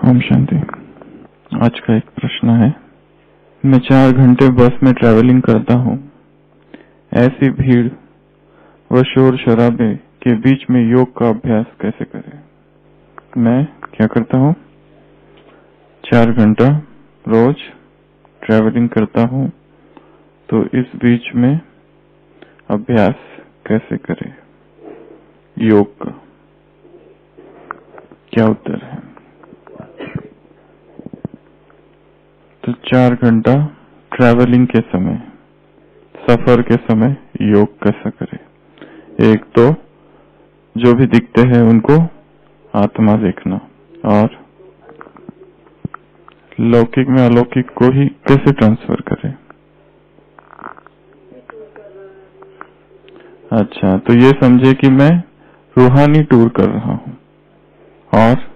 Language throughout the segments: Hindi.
ओम शांति। आज का एक प्रश्न है, मैं 4 घंटे बस में ट्रैवलिंग करता हूँ। ऐसी भीड़ व शोर शराबे के बीच में योग का अभ्यास कैसे करें? मैं क्या करता हूँ, 4 घंटा रोज ट्रैवलिंग करता हूँ, तो इस बीच में अभ्यास कैसे करें योग का? क्या उत्तर है? तो 4 घंटा ट्रैवलिंग के समय, सफर के समय योग कैसा करें? एक तो जो भी दिखते हैं उनको आत्मा देखना, और लौकिक में अलौकिक को ही कैसे ट्रांसफर करें? अच्छा, तो ये समझे कि मैं रूहानी टूर कर रहा हूँ, और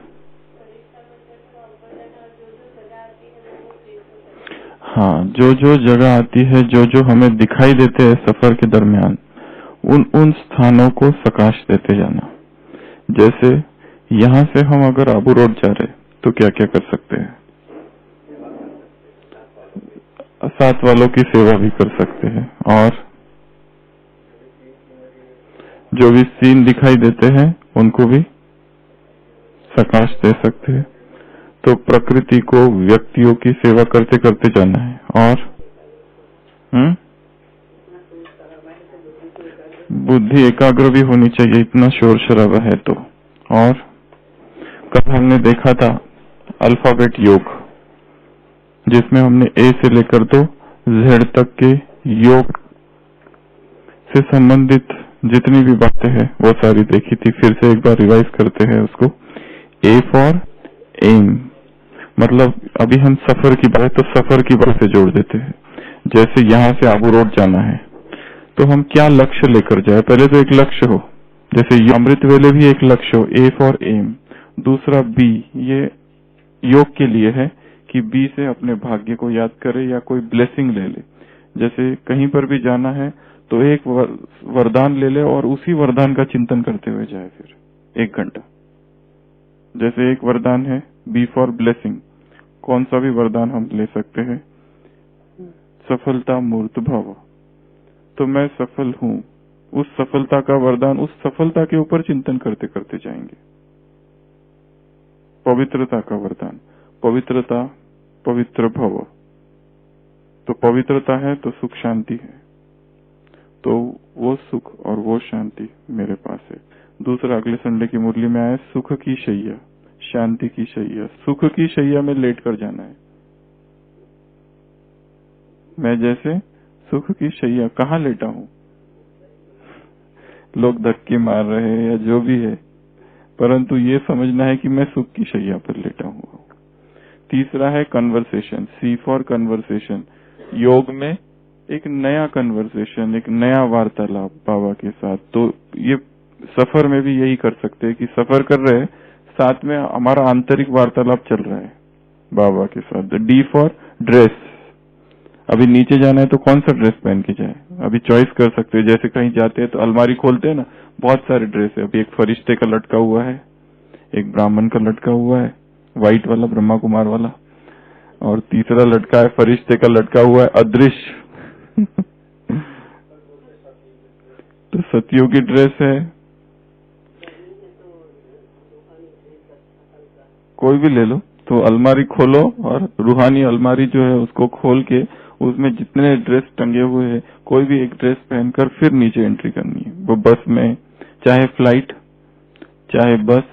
हाँ, जो जो जगह आती है, जो जो हमें दिखाई देते हैं सफर के दरमियान, उन स्थानों को प्रकाश देते जाना। जैसे यहाँ से हम अगर आबू रोड जा रहे तो क्या क्या कर सकते हैं? साथ वालों की सेवा भी कर सकते हैं, और जो भी सीन दिखाई देते हैं उनको भी प्रकाश दे सकते हैं। तो प्रकृति को, व्यक्तियों की सेवा करते करते जाना है। और बुद्धि एकाग्र भी होनी चाहिए, इतना शोर शराबा है तो। और कल हमने देखा था अल्फाबेट योग, जिसमें हमने ए से लेकर तो जेड तक के योग से संबंधित जितनी भी बातें हैं वो सारी देखी थी। फिर से एक बार रिवाइज करते हैं उसको। ए फॉर एम, मतलब अभी हम सफर की बात, तो सफर की बात से जोड़ देते हैं। जैसे यहाँ से आबू रोड जाना है तो हम क्या लक्ष्य लेकर जाए? पहले तो एक लक्ष्य हो, जैसे अमृत वेले भी एक लक्ष्य हो, ए फॉर एम। दूसरा बी, ये योग के लिए है कि बी से अपने भाग्य को याद करे या कोई ब्लेसिंग ले ले। जैसे कहीं पर भी जाना है तो एक वरदान ले ले और उसी वरदान का चिंतन करते हुए जाए फिर 1 घंटा। जैसे एक वरदान है बी फॉर ब्लेसिंग, कौन सा भी वरदान हम ले सकते हैं? सफलता मूर्त भव, तो मैं सफल हूँ, उस सफलता का वरदान, उस सफलता के ऊपर चिंतन करते करते जाएंगे। पवित्रता का वरदान, पवित्रता पवित्र भव, तो पवित्रता है तो सुख शांति है, तो वो सुख और वो शांति मेरे पास है। दूसरा अगले संडे की मुरली में आया, सुख की शैया, शांति की शैया। सुख की शैया में लेट कर जाना है। मैं जैसे सुख की शैया कहाँ लेटा हूँ? लोग धक्के मार रहे हैं या जो भी है, परंतु ये समझना है कि मैं सुख की शैया पर लेटा हूँ। तीसरा है कन्वर्सेशन, सी फॉर कन्वर्सेशन। योग में एक नया कन्वर्सेशन, एक नया वार्तालाप बाबा के साथ। तो ये सफर में भी यही कर सकते हैं कि सफर कर रहे हैं, साथ में हमारा आंतरिक वार्तालाप चल रहा है बाबा के साथ। डी फॉर ड्रेस, अभी नीचे जाना है तो कौन सा ड्रेस पहन के जाए? अभी चॉइस कर सकते हैं। जैसे कहीं जाते हैं तो अलमारी खोलते हैं ना, बहुत सारे ड्रेस है। अभी एक फरिश्ते का लटका हुआ है, एक ब्राह्मण का लटका हुआ है, व्हाइट वाला ब्रह्मा कुमार वाला, और तीसरा लटका है, फरिश्ते का लटका हुआ है अदृश्य तो सतियों की ड्रेस है, कोई भी ले लो। तो अलमारी खोलो और रूहानी अलमारी जो है उसको खोल के उसमें जितने ड्रेस टंगे हुए हैं, कोई भी एक ड्रेस पहनकर फिर नीचे एंट्री करनी है। वो बस में, चाहे फ्लाइट, चाहे बस,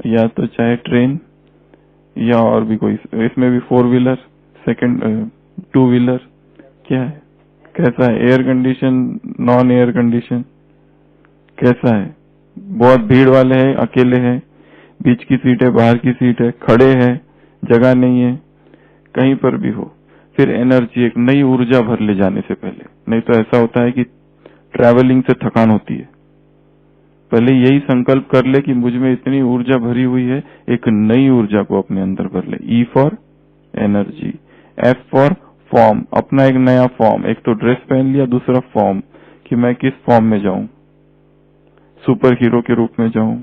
या तो चाहे ट्रेन, या और भी कोई, इसमें भी 4 व्हीलर, सेकंड 2 व्हीलर, क्या है, कैसा है? Air condition, non air condition, कैसा है? बहुत भीड़ वाले हैं, अकेले हैं, बीच की सीट है, बाहर की सीट है, खड़े हैं, जगह नहीं है, कहीं पर भी हो। फिर एनर्जी, एक नई ऊर्जा भर ले जाने से पहले। नहीं तो ऐसा होता है कि ट्रैवलिंग से थकान होती है। पहले यही संकल्प कर ले कि मुझ में इतनी ऊर्जा भरी हुई है, एक नई ऊर्जा को अपने अंदर भर ले। E for energy, F for form, अपना एक नया फॉर्म। एक तो ड्रेस पहन लिया, दूसरा फॉर्म, कि मैं किस फॉर्म में जाऊं, सुपर हीरो के रूप में जाऊं,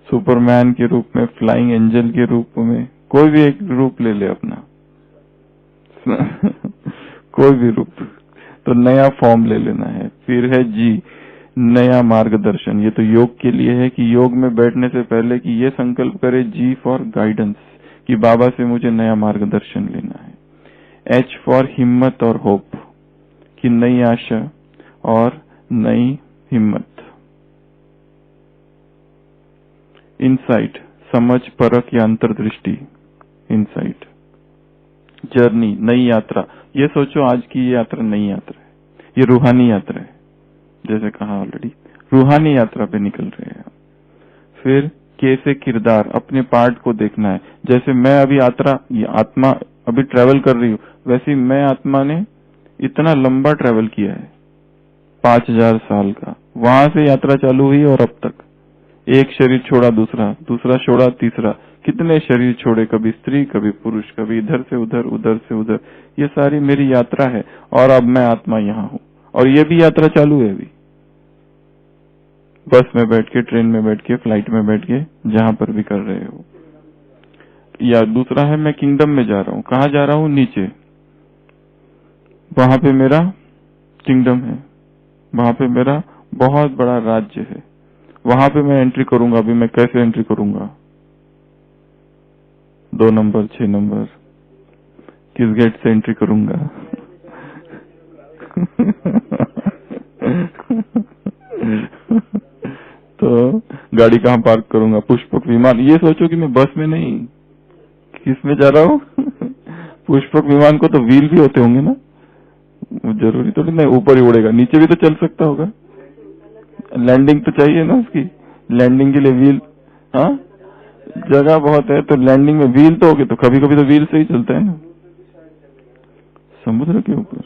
सुपरमैन के रूप में, फ्लाइंग एंजल के रूप में, कोई भी एक रूप ले ले अपना कोई भी रूप, तो नया फॉर्म ले लेना है। फिर है जी, नया मार्गदर्शन। ये तो योग के लिए है कि योग में बैठने से पहले कि ये संकल्प करे जी फॉर गाइडेंस, कि बाबा से मुझे नया मार्गदर्शन लेना है। एच फॉर हिम्मत और होप, कि नई आशा और नई हिम्मत। इनसाइट, समझ, परख या अंतर्दृष्टि, इनसाइट। जर्नी, नई यात्रा। ये सोचो आज की ये यात्रा नई यात्रा है, ये रूहानी यात्रा है, जैसे कहा ऑलरेडी, रूहानी यात्रा पे निकल रहे हैं। फिर कैसे किरदार, अपने पार्ट को देखना है। जैसे मैं अभी ये आत्मा अभी ट्रेवल कर रही हूँ, वैसे मैं आत्मा ने इतना लंबा ट्रेवल किया है, 5000 साल का। वहां से यात्रा चालू हुई और अब तक एक शरीर छोड़ा दूसरा, दूसरा छोड़ा तीसरा, कितने शरीर छोड़े, कभी स्त्री कभी पुरुष, कभी इधर से उधर, उधर से उधर। ये सारी मेरी यात्रा है और अब मैं आत्मा यहाँ हूँ और ये भी यात्रा चालू है अभी। बस में बैठ के, ट्रेन में बैठ के, फ्लाइट में बैठ के, जहां पर भी कर रहे हो। या दूसरा है मैं किंगडम में जा रहा हूँ। कहाँ जा रहा हूँ? नीचे। वहां पे मेरा किंगडम है, वहां पे मेरा बहुत बड़ा राज्य है, वहां पे मैं एंट्री करूंगा। अभी मैं कैसे एंट्री करूंगा? 2 नंबर, 6 नंबर, किस गेट से एंट्री करूंगा? तो गाड़ी कहाँ पार्क करूंगा? पुष्पक विमान। ये सोचो कि मैं बस में नहीं, किस में जा रहा हूँ? पुष्पक विमान को तो व्हील भी होते होंगे ना, जरूरी तो नहीं ऊपर ही उड़ेगा, नीचे भी तो चल सकता होगा। लैंडिंग तो चाहिए ना उसकी, लैंडिंग के लिए व्हील। हाँ, जगह बहुत है तो लैंडिंग में व्हील तो होगी, तो कभी कभी तो व्हील से ही चलता है ना समुद्र के ऊपर।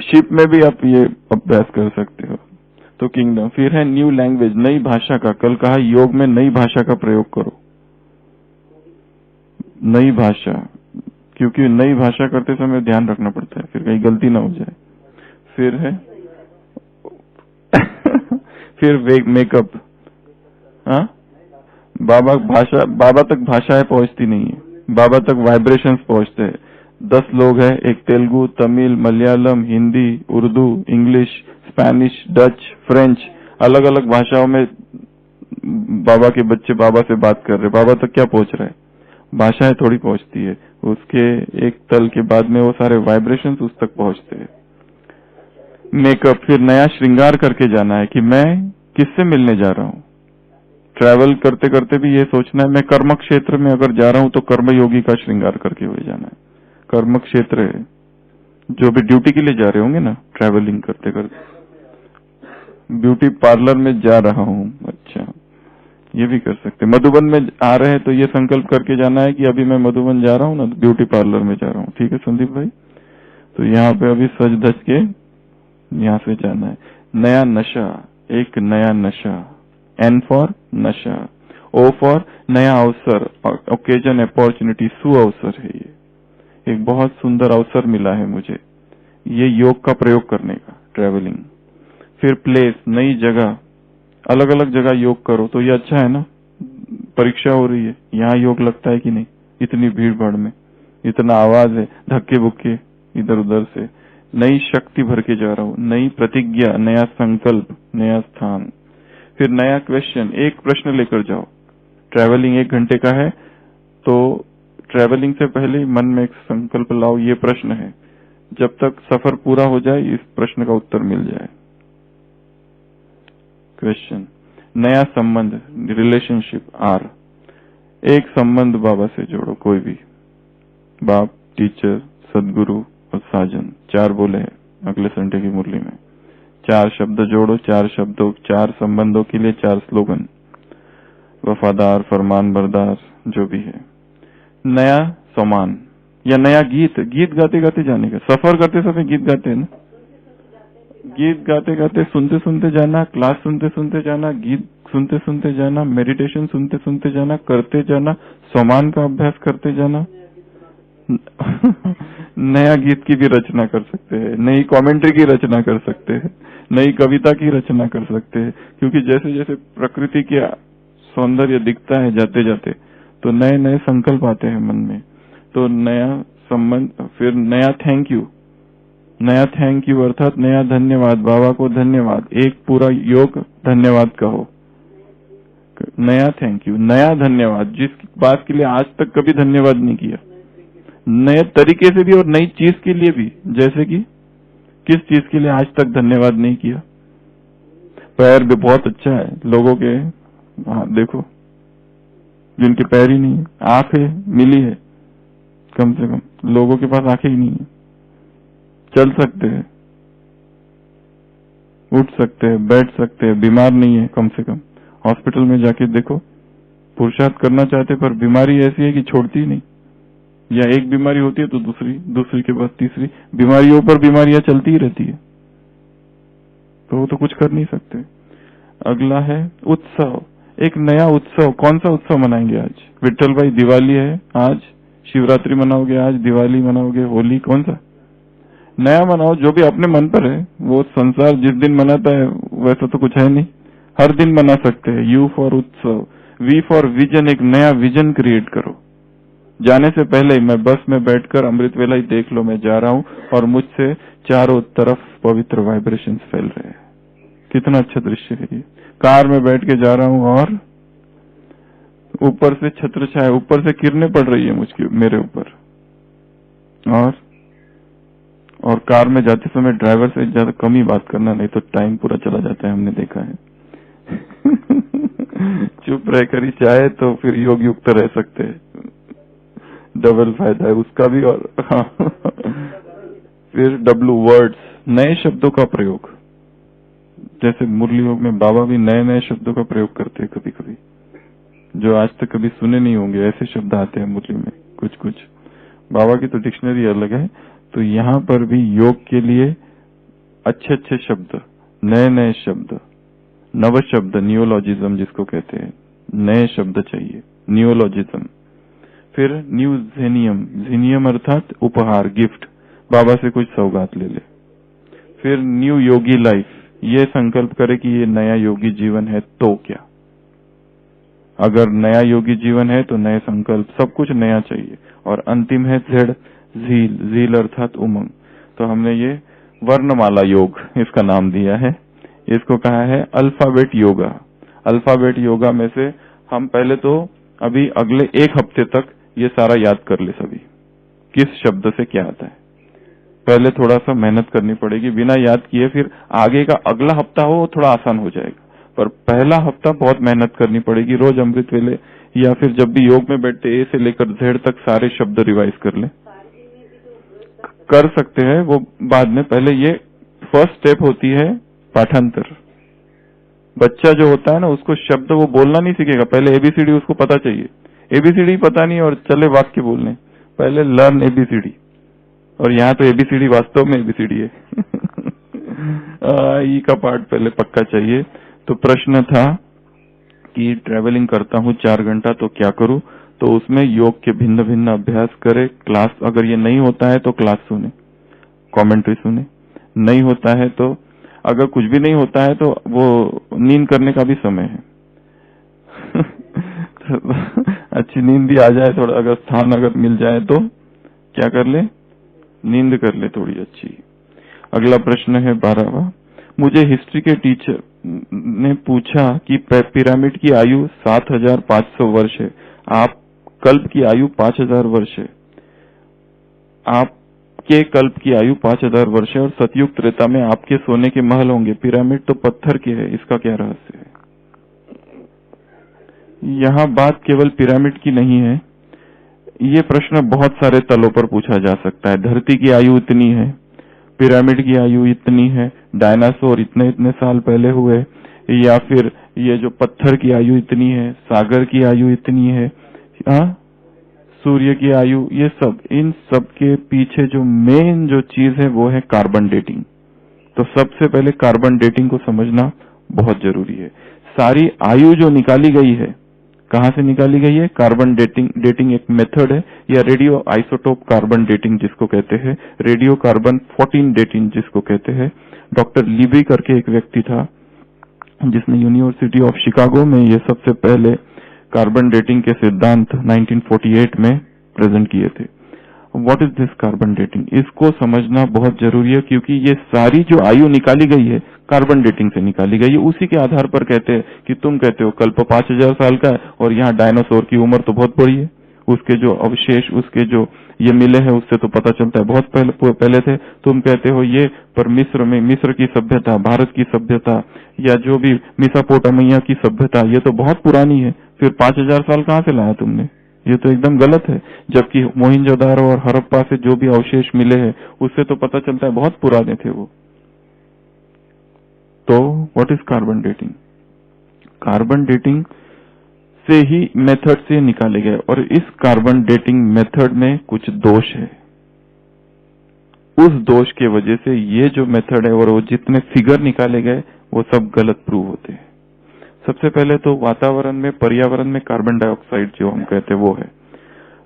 शिप में भी आप ये अभ्यास कर सकते हो। तो किंगडम। फिर है न्यू लैंग्वेज, नई भाषा का। कल कहा योग में नई भाषा का प्रयोग करो, नई भाषा, क्योंकि नई भाषा करते समय ध्यान रखना पड़ता है, फिर कहीं गलती ना हो जाए। फिर है फिर मेकअप। हाँ, बाबा तक भाषाएं पहुंचती नहीं है, बाबा तक वाइब्रेशंस पहुंचते हैं। 10 लोग हैं, एक Telugu, Tamil, Malayalam, Hindi, Urdu, English, Spanish, Dutch, French, अलग अलग भाषाओं में बाबा के बच्चे बाबा से बात कर रहे। बाबा तक क्या पहुंच रहा है? भाषाएं थोड़ी पहुंचती है, उसके एक तल के बाद में वो सारे वाइब्रेशंस उस तक पहुंचते हैं। मेकअप, फिर नया श्रृंगार करके जाना है कि मैं किससे मिलने जा रहा हूँ। ट्रैवल करते करते भी ये सोचना है, मैं कर्म क्षेत्र में अगर जा रहा हूँ तो कर्म योगी का श्रृंगार करके हुए जाना है। कर्म क्षेत्र है, जो भी ड्यूटी के लिए जा रहे होंगे ना, ट्रैवलिंग करते करते, ब्यूटी पार्लर में जा रहा हूँ, अच्छा, ये भी कर सकते। मधुबन में आ रहे हैं तो ये संकल्प करके जाना है कि अभी मैं मधुबन जा रहा हूँ ना, तो ब्यूटी पार्लर में जा रहा हूँ। ठीक है संदीप भाई, तो यहाँ पे अभी सज धज के यहाँ से जाना है। नया नशा, एक नया नशा। एन फॉर नशा, ओ फॉर नया अवसर, ओकेजन, अपॉर्चुनिटी, सु अवसर है ये, एक बहुत सुंदर अवसर मिला है मुझे ये योग का प्रयोग करने का, ट्रैवलिंग। फिर प्लेस, नई जगह, अलग अलग जगह योग करो तो ये अच्छा है ना। परीक्षा हो रही है, यहाँ योग लगता है कि नहीं? इतनी भीड़ भाड़ में, इतना आवाज है, धक्के बुक्के इधर उधर से। नई शक्ति भर के जा रहा हूँ, नई प्रतिज्ञा, नया संकल्प, नया स्थान। फिर नया क्वेश्चन, एक प्रश्न लेकर जाओ। ट्रैवलिंग 1 घंटे का है तो ट्रैवलिंग से पहले मन में एक संकल्प लाओ, ये प्रश्न है, जब तक सफर पूरा हो जाए इस प्रश्न का उत्तर मिल जाए। क्वेश्चन, नया संबंध, रिलेशनशिप, आर। एक संबंध बाबा से जोड़ो, कोई भी, बाप, टीचर, सदगुरु और साजन, 4 बोले हैं अगले संडे की मुरली में। 4 शब्द जोड़ो, 4 शब्दों, 4 संबंधों के लिए 4 स्लोगन, वफादार, फरमान बरदार, जो भी है। नया सामान या नया गीत, गीत गाते गाते जाने का। सफर करते समय गीत गाते हैं ना, गीत गाते गाते, सुनते सुनते जाना, क्लास सुनते सुनते जाना, गीत सुनते सुनते जाना, मेडिटेशन सुनते सुनते जाना, करते जाना, सामान का अभ्यास करते जाना। नया गीत की भी रचना कर सकते हैं, नई कमेंट्री की रचना कर सकते हैं, नई कविता की रचना कर सकते हैं, क्योंकि जैसे जैसे प्रकृति की सौंदर्य दिखता है जाते जाते, तो नए नए संकल्प आते हैं मन में, तो नया संबंध, फिर नया थैंक यू। नया थैंक यू अर्थात नया धन्यवाद, बाबा को धन्यवाद, एक पूरा योग धन्यवाद कहो। नया थैंक यू, नया धन्यवाद, जिस बात के लिए आज तक कभी धन्यवाद नहीं किया, नए तरीके से भी और नई चीज के लिए भी। जैसे कि किस चीज के लिए आज तक धन्यवाद नहीं किया? पैर भी बहुत अच्छा है लोगों के, देखो जिनके पैर ही नहीं है, आंखें मिली है, कम से कम लोगों के पास आंखें ही नहीं है, चल सकते हैं, उठ सकते हैं, बैठ सकते हैं, बीमार नहीं है, कम से कम हॉस्पिटल में जाके देखो, पुरुषार्थ करना चाहते पर बीमारी ऐसी है कि छोड़ती ही नहीं, या एक बीमारी होती है तो दूसरी, दूसरी के बाद तीसरी, बीमारियों पर बीमारियां चलती ही रहती है, तो वो तो कुछ कर नहीं सकते। अगला है उत्सव, एक नया उत्सव। कौन सा उत्सव मनाएंगे आज? विट्ठल भाई दिवाली है आज, शिवरात्रि मनाओगे आज, दिवाली मनाओगे, होली, कौन सा नया मनाओ, जो भी अपने मन पर है। वो संसार जिस दिन मनाता है वैसा तो कुछ है नहीं, हर दिन मना सकते हैं। यू फॉर उत्सव, वी फॉर विजन, एक नया विजन क्रिएट करो। जाने से पहले ही मैं बस में बैठकर अमृत वेला ही देख लो, मैं जा रहा हूँ और मुझसे चारों तरफ पवित्र वाइब्रेशंस फैल रहे हैं। कितना अच्छा दृश्य है ये। कार में बैठ के जा रहा हूँ और ऊपर से छत्र छाया, ऊपर से किरणें पड़ रही है मुझके मेरे ऊपर, और कार में जाते समय ड्राइवर से ज्यादा कम ही बात करना, नहीं तो टाइम पूरा चला जाता है, हमने देखा है। चुप रहकर ही चाहे तो फिर योग युक्त रह सकते हैं, डबल फायदा है उसका भी। और हाँ फिर डब्लू वर्ड्स, नए शब्दों का प्रयोग। जैसे मुरली योग में बाबा भी नए नए शब्दों का प्रयोग करते हैं, कभी कभी जो आज तक कभी सुने नहीं होंगे, ऐसे शब्द आते हैं मुरली में कुछ कुछ। बाबा की तो डिक्शनरी अलग है, तो यहाँ पर भी योग के लिए अच्छे अच्छे शब्द, नए नए शब्द, नव शब्द, नियोलॉजिज्म जिसको कहते हैं, नए शब्द चाहिए, नियोलॉजिज्म। फिर न्यू जेनियम, जेनियम अर्थात उपहार, गिफ्ट, बाबा से कुछ सौगात ले ले। फिर न्यू योगी लाइफ, ये संकल्प करे कि ये नया योगी जीवन है तो क्या, अगर नया योगी जीवन है तो नए संकल्प, सब कुछ नया चाहिए। और अंतिम है जेड, झील, झील अर्थात उमंग। तो हमने ये वर्णमाला योग इसका नाम दिया है, इसको कहा है अल्फाबेट योगा। अल्फाबेट योगा में से हम पहले तो अभी अगले एक हफ्ते तक ये सारा याद कर ले, सभी किस शब्द से क्या आता है। पहले थोड़ा सा मेहनत करनी पड़ेगी, बिना याद किए फिर आगे का अगला हफ्ता हो थोड़ा आसान हो जाएगा, पर पहला हफ्ता बहुत मेहनत करनी पड़ेगी। रोज अमृत वेले या फिर जब भी योग में बैठते ए से लेकर जेड तक सारे शब्द रिवाइज कर ले, कर सकते हैं वो बाद में। पहले ये फर्स्ट स्टेप होती है पाठांतर। बच्चा जो होता है ना, उसको शब्द वो बोलना नहीं सीखेगा, पहले एबीसीडी उसको पता चाहिए। एबीसीडी पता नहीं और चले वाक्य बोलने, पहले लर्न एबीसीडी। और यहाँ तो एबीसीडी वास्तव में एबीसीडी है। ई का पार्ट पहले पक्का चाहिए। तो प्रश्न था कि ट्रैवलिंग करता हूँ 4 घंटा तो क्या करूँ? तो उसमें योग के भिन्न भिन्न अभ्यास करे, क्लास, अगर ये नहीं होता है तो क्लास सुने, कमेंट्री सुने, नहीं होता है तो, अगर कुछ भी नहीं होता है तो वो नींद करने का भी समय है। अच्छी नींद भी आ जाए, थोड़ा अगर स्थान अगर मिल जाए तो क्या कर ले, नींद कर ले थोड़ी अच्छी। अगला प्रश्न है 12वां। मुझे हिस्ट्री के टीचर ने पूछा कि पिरामिड की आयु 7500 वर्ष है, आप कल्प की आयु 5000 वर्ष है, आपके कल्प की आयु 5000 वर्ष है और सतयुग त्रेता में आपके सोने के महल होंगे, पिरामिड तो पत्थर के है, इसका क्या रहस्य है? यहाँ बात केवल पिरामिड की नहीं है, ये प्रश्न बहुत सारे तलों पर पूछा जा सकता है। धरती की आयु इतनी है, पिरामिड की आयु इतनी है, डायनासोर इतने इतने साल पहले हुए, या फिर ये जो पत्थर की आयु इतनी है, सागर की आयु इतनी है, सूर्य की आयु, ये सब, इन सब के पीछे जो मेन जो चीज है वो है कार्बन डेटिंग। तो सबसे पहले कार्बन डेटिंग को समझना बहुत जरूरी है। सारी आयु जो निकाली गई है, कहां से निकाली गई है? कार्बन डेटिंग एक मेथड है, या रेडियो आइसोटोप कार्बन डेटिंग जिसको कहते हैं, रेडियो कार्बन 14 डेटिंग जिसको कहते हैं। डॉक्टर लीबी करके एक व्यक्ति था, जिसने यूनिवर्सिटी ऑफ शिकागो में ये सबसे पहले कार्बन डेटिंग के सिद्धांत 1948 में प्रेजेंट किए थे। What is this carbon dating? इसको समझना बहुत जरूरी है, क्योंकि ये सारी जो आयु निकाली गई है कार्बन डेटिंग से निकाली गई है। उसी के आधार पर कहते हैं कि तुम कहते हो कल्प 5000 साल का है और यहाँ डायनासोर की उम्र तो बहुत बड़ी है। उसके जो अवशेष, उसके जो ये मिले हैं, उससे तो पता चलता है बहुत पहले थे। तुम कहते हो ये, पर मिस्र की सभ्यता, भारत की सभ्यता, या जो भी मेसोपोटामिया की सभ्यता, ये तो बहुत पुरानी है। फिर 5000 साल कहाँ से लाया तुमने? ये तो एकदम गलत है। जबकि मोहिंजोदारो और हड़प्पा से जो भी अवशेष मिले हैं, उससे तो पता चलता है बहुत पुराने थे वो। तो what is carbon dating? Carbon dating से ही मेथड से निकाले गए, और इस कार्बन डेटिंग मेथड में कुछ दोष है। उस दोष के वजह से ये जो मेथड है और वो जितने फिगर निकाले गए वो सब गलत प्रूव होते हैं। सबसे पहले तो वातावरण में, पर्यावरण में कार्बन डाइऑक्साइड जो हम कहते हैं वो है।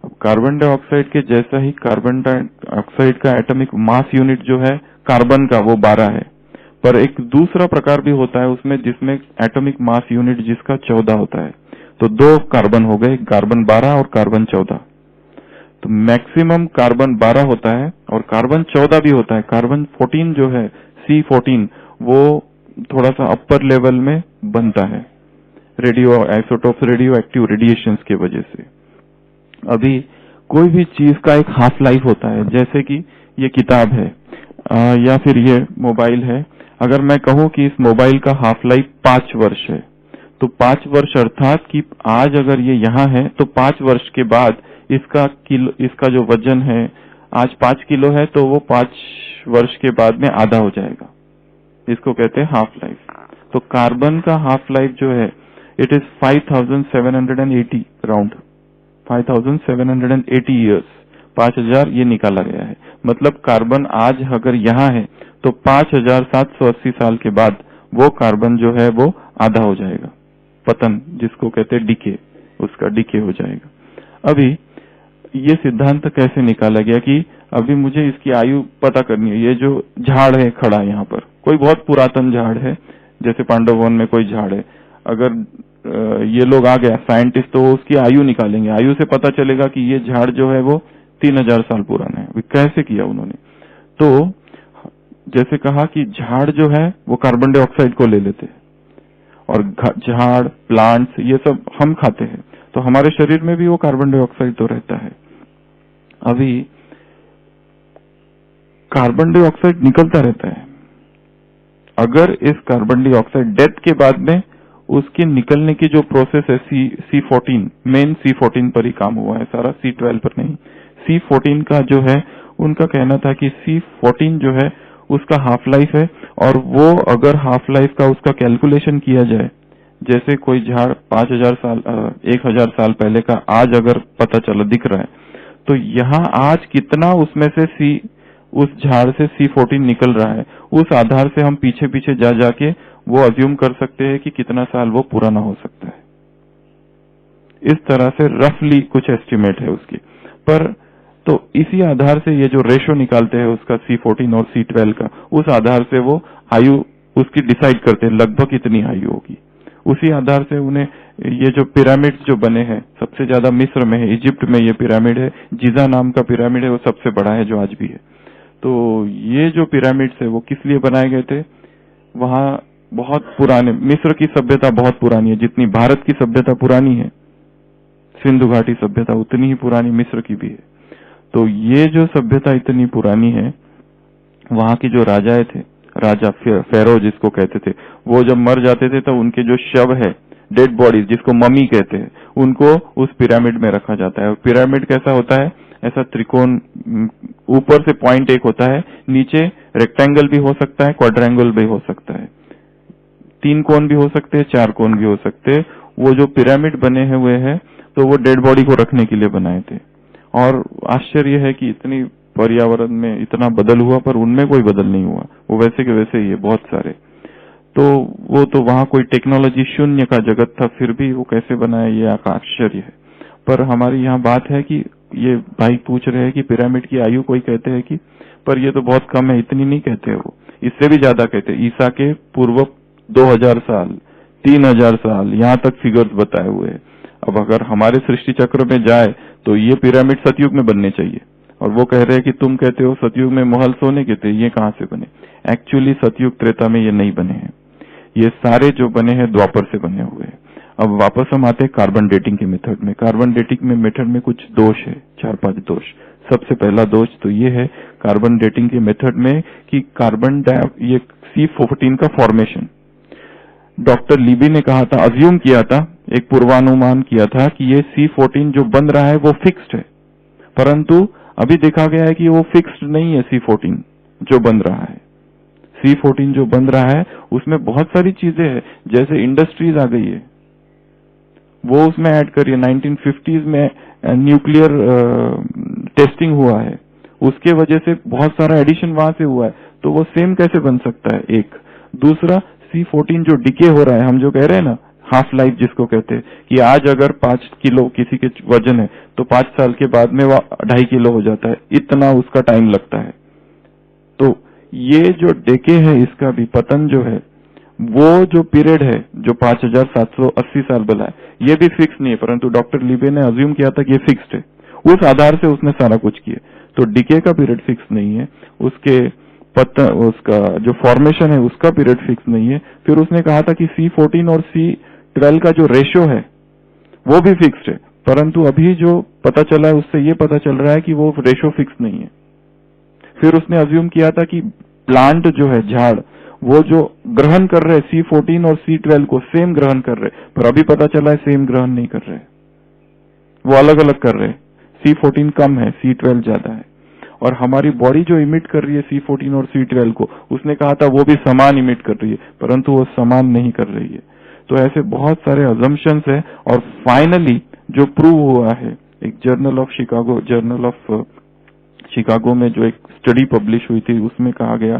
अब कार्बन डाइऑक्साइड के जैसा ही कार्बन डाइऑक्साइड का एटॉमिक मास यूनिट जो है कार्बन का वो 12 है, पर एक दूसरा प्रकार भी होता है उसमें, जिसमें एटॉमिक मास यूनिट जिसका 14 होता है। तो 2 कार्बन हो गए, कार्बन 12 और कार्बन 14। तो मैक्सिमम कार्बन 12 होता है और कार्बन 14 भी होता है। कार्बन 14 जो है C14, वो थोड़ा सा अपर लेवल में बनता है radio isotopes, radio active radiations की वजह से। अभी कोई भी चीज का एक हाफ लाइफ होता है, जैसे कि ये किताब है या फिर ये मोबाइल है। अगर मैं कहूं कि इस मोबाइल का हाफ लाइफ 5 वर्ष है, तो 5 वर्ष अर्थात कि आज अगर ये यहाँ है तो 5 वर्ष के बाद इसका जो वजन है आज 5 किलो है, तो वो 5 वर्ष के बाद में आधा हो जाएगा। इसको कहते हैं हाफ लाइफ। तो कार्बन का हाफ लाइफ जो है इट इज 5780 राउंड 5780 ईयर्स, 5000 ये निकाला गया है। मतलब कार्बन आज अगर यहाँ है तो 5780 साल के बाद वो कार्बन जो है वो आधा हो जाएगा, पतन जिसको कहते हैं डिके, उसका डिके हो जाएगा। अभी ये सिद्धांत कैसे निकाला गया कि अभी मुझे इसकी आयु पता करनी है। ये जो झाड़ है खड़ा यहाँ पर, कोई बहुत पुरातन झाड़ है, जैसे पांडव वन में कोई झाड़ है, अगर ये लोग आ गया साइंटिस्ट तो उसकी आयु निकालेंगे। आयु से पता चलेगा कि ये झाड़ जो है वो 3000 साल पुराना है। कैसे किया उन्होंने? तो जैसे कहा कि झाड़ जो है वो कार्बन डाइऑक्साइड को ले लेते हैं, और झाड़, प्लांट्स, ये सब हम खाते हैं, तो हमारे शरीर में भी वो कार्बन डाइऑक्साइड तो रहता है। अभी कार्बन डाइऑक्साइड निकलता रहता है। अगर इस कार्बन डाइऑक्साइड डेथ के बाद में उसके निकलने की जो प्रोसेस है C14, मेन C14 पर ही काम हुआ है सारा, C12 पर नहीं। C14 का जो है उनका कहना था कि C14 जो है उसका हाफ लाइफ है, और वो अगर हाफ लाइफ का उसका कैलकुलेशन किया जाए, जैसे कोई झाड़ 5000 साल 1000 साल पहले का आज अगर पता चला दिख रहा है, तो यहाँ आज कितना उसमें से उस झाड़ से C14 निकल रहा है, उस आधार से हम पीछे पीछे जा जाके वो अज्यूम कर सकते हैं कि कितना साल वो पुराना हो सकता है। इस तरह से रफली कुछ एस्टिमेट है उसकी। पर तो इसी आधार से ये जो रेशो निकालते हैं उसका C14 और C12 का, उस आधार से वो आयु उसकी डिसाइड करते हैं लगभग कितनी आयु होगी। उसी आधार से उन्हें ये जो पिरामिड जो बने हैं, सबसे ज्यादा मिस्र में है, इजिप्ट में ये पिरामिड है, जीजा नाम का पिरामिड है, वो सबसे बड़ा है जो आज भी है। तो ये जो पिरामिड्स है वो किस लिए बनाए गए थे? वहां बहुत पुराने, मिस्र की सभ्यता बहुत पुरानी है, जितनी भारत की सभ्यता पुरानी है, सिंधु घाटी सभ्यता उतनी ही पुरानी मिस्र की भी है। तो ये जो सभ्यता इतनी पुरानी है, वहां की जो राजाएं थे, राजा फेरो जिसको कहते थे, वो जब मर जाते थे तो उनके जो शव है, डेड बॉडीज जिसको मम्मी कहते हैं, उनको उस पिरामिड में रखा जाता है। और पिरामिड कैसा होता है? ऐसा त्रिकोण, ऊपर से पॉइंट एक होता है, नीचे रेक्टेंगल भी हो सकता है, क्वाड्रेंगल भी हो सकता है, 3 कोण भी हो सकते हैं, 4 कोण भी हो सकते हैं। वो जो पिरामिड बने हुए हैं तो वो डेड बॉडी को रखने के लिए बनाए थे। और आश्चर्य है कि इतनी पर्यावरण में इतना बदल हुआ पर उनमें कोई बदल नहीं हुआ, वो वैसे के वैसे ही है बहुत सारे। तो वो तो वहां कोई टेक्नोलॉजी शून्य का जगत था, फिर भी वो कैसे बनाया, ये आश्चर्य है। पर हमारी यहाँ बात है कि ये भाई पूछ रहे हैं कि पिरामिड की आयु कोई कहते हैं कि, पर ये तो बहुत कम है, इतनी नहीं कहते हैं, वो इससे भी ज्यादा कहते हैं। ईसा के पूर्व 2000 साल 3000 साल, यहाँ तक फिगर्स बताए हुए हैं। अब अगर हमारे सृष्टि चक्र में जाए तो ये पिरामिड सतयुग में बनने चाहिए, और वो कह रहे हैं कि तुम कहते हो सतयुग में महल सोने के थे, ये कहाँ से बने? एक्चुअली सतयुग त्रेता में ये नहीं बने हैं, ये सारे जो बने हैं द्वापर से बने हुए हैं। अब वापस हम आते हैं कार्बन डेटिंग के मेथड में। कार्बन डेटिंग में मेथड में कुछ दोष है, 4-5 दोष। सबसे पहला दोष तो ये है कार्बन डेटिंग के मेथड में कि ये C14 का फॉर्मेशन, डॉक्टर लीबी ने कहा था, अज्यूम किया था, एक पूर्वानुमान किया था कि ये C14 जो बन रहा है वो फिक्स्ड है, परंतु अभी देखा गया है कि वो फिक्स्ड नहीं है। C14 जो बन रहा है, C14 जो बन रहा है उसमें बहुत सारी चीजें हैं, जैसे इंडस्ट्रीज आ गई है, वो उसमें ऐड करिए। 1950s में न्यूक्लियर टेस्टिंग हुआ है, उसके वजह से बहुत सारा एडिशन वहां से हुआ है, तो वो सेम कैसे बन सकता है? एक दूसरा, C14 जो डिके हो रहा है, हम जो कह रहे हैं ना हाफ लाइफ जिसको कहते हैं, कि आज अगर 5 किलो किसी के वजन है तो 5 साल के बाद में वो 2.5 किलो हो जाता है, इतना उसका टाइम लगता है। तो ये जो डिके है, इसका भी पतन जो है, वो जो पीरियड है जो 5780 साल बोला है, ये भी फिक्स नहीं है, परंतु डॉक्टर लीबे ने अज्यूम किया था कि ये फिक्स्ड है, उस आधार से उसने सारा कुछ किया। तो डिके का पीरियड फिक्स नहीं है, उसका जो फॉर्मेशन है उसका पीरियड फिक्स नहीं है। फिर उसने कहा था कि C14 और C12 का जो रेशियो है वो भी फिक्स्ड है, परंतु अभी जो पता चला है उससे ये पता चल रहा है कि वो रेशियो फिक्स नहीं है। फिर उसने अज्यूम किया था कि प्लांट जो है, झाड़, वो जो ग्रहण कर रहे C14 और C12 को सेम ग्रहण कर रहे, पर अभी पता चला है सेम ग्रहण नहीं कर रहे, वो अलग अलग कर रहे। C14 कम है, C12 ज्यादा है, और हमारी बॉडी जो इमिट कर रही है C14 और C12 को, उसने कहा था वो भी समान इमिट कर रही है, परंतु वो समान नहीं कर रही है। तो ऐसे बहुत सारे अजम्पशंस है, और फाइनली जो प्रूव हुआ है, एक जर्नल ऑफ शिकागो में जो एक स्टडी पब्लिश हुई थी, उसमें कहा गया,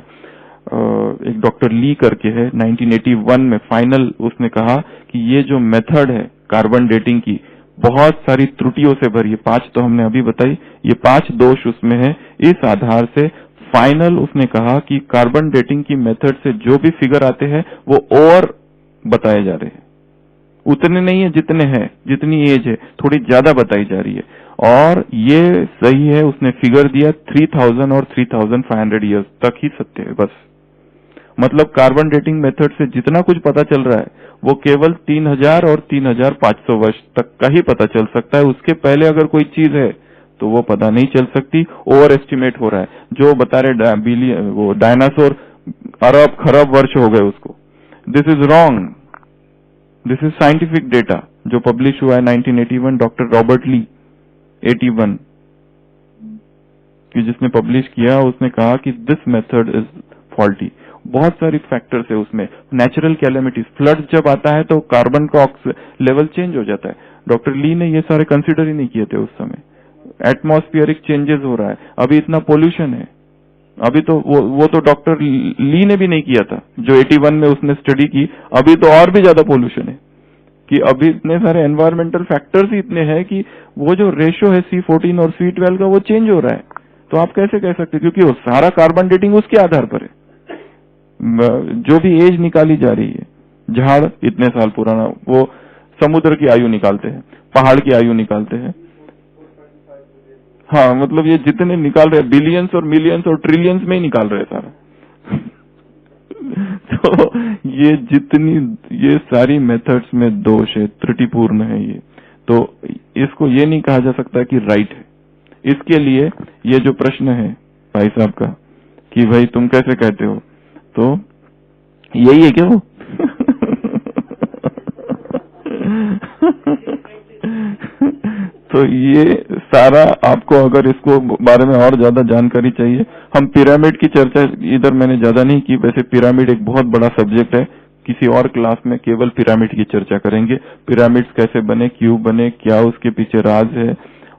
एक डॉक्टर ली करके है, 1981 में फाइनल उसने कहा कि ये जो मेथड है कार्बन डेटिंग की, बहुत सारी त्रुटियों से भरी है। 5 तो हमने अभी बताई, ये 5 दोष उसमें है। इस आधार से फाइनल उसने कहा कि कार्बन डेटिंग की मेथड से जो भी फिगर आते हैं वो और बताए जा रहे हैं, उतने नहीं है जितने हैं, जितनी एज है थोड़ी ज्यादा बताई जा रही है, और ये सही है। उसने फिगर दिया 3000 और 3500 ईयर्स तक ही सत्य है बस। मतलब कार्बन डेटिंग मेथड से जितना कुछ पता चल रहा है वो केवल 3000 और 3500 वर्ष तक का ही पता चल सकता है, उसके पहले अगर कोई चीज है तो वो पता नहीं चल सकती, ओवर एस्टिमेट हो रहा है। जो बता रहे वो डायनासोर अरब खरब वर्ष हो गए उसको, this is wrong. This is scientific data जो पब्लिश हुआ है 1981, डॉक्टर रॉबर्ट ली 81 कि जिसने पब्लिश किया, उसने कहा कि दिस मेथड इज फॉल्टी। बहुत सारी फैक्टर्स है उसमें, नेचुरल कैलेमिटीज, फ्लड जब आता है तो कार्बन का लेवल चेंज हो जाता है। डॉक्टर ली ने ये सारे कंसिडर ही नहीं किए थे उस समय। एटमॉस्फेरिक चेंजेस हो रहा है, अभी इतना पोल्यूशन है, अभी तो वो तो डॉक्टर ली ने भी नहीं किया था जो 81 में उसने स्टडी की। अभी तो और भी ज्यादा पोल्यूशन है, कि अभी इतने सारे एनवायरमेंटल फैक्टर्स ही इतने हैं कि वो जो रेशियो है C14 और C12 का वो चेंज हो रहा है। तो आप कैसे कह सकते, क्योंकि वो सारा कार्बन डेटिंग उसके आधार पर है। जो भी एज निकाली जा रही है, झाड़ इतने साल पुराना, वो समुद्र की आयु निकालते हैं, पहाड़ की आयु निकालते हैं। हाँ, मतलब ये जितने निकाल रहे बिलियंस और मिलियंस और ट्रिलियंस में ही निकाल रहे सारा। तो ये सारी मेथड्स में दोष है, त्रुटिपूर्ण है ये। तो इसको ये नहीं कहा जा सकता कि राइट है। इसके लिए ये जो प्रश्न है भाई साहब का कि भाई तुम कैसे कहते हो, तो यही है क्या वो? तो ये सारा आपको अगर इसको बारे में और ज्यादा जानकारी चाहिए, हम पिरामिड की चर्चा इधर मैंने ज्यादा नहीं की। वैसे पिरामिड एक बहुत बड़ा सब्जेक्ट है, किसी और क्लास में केवल पिरामिड की चर्चा करेंगे। पिरामिड्स कैसे बने, क्यों बने, क्या उसके पीछे राज है,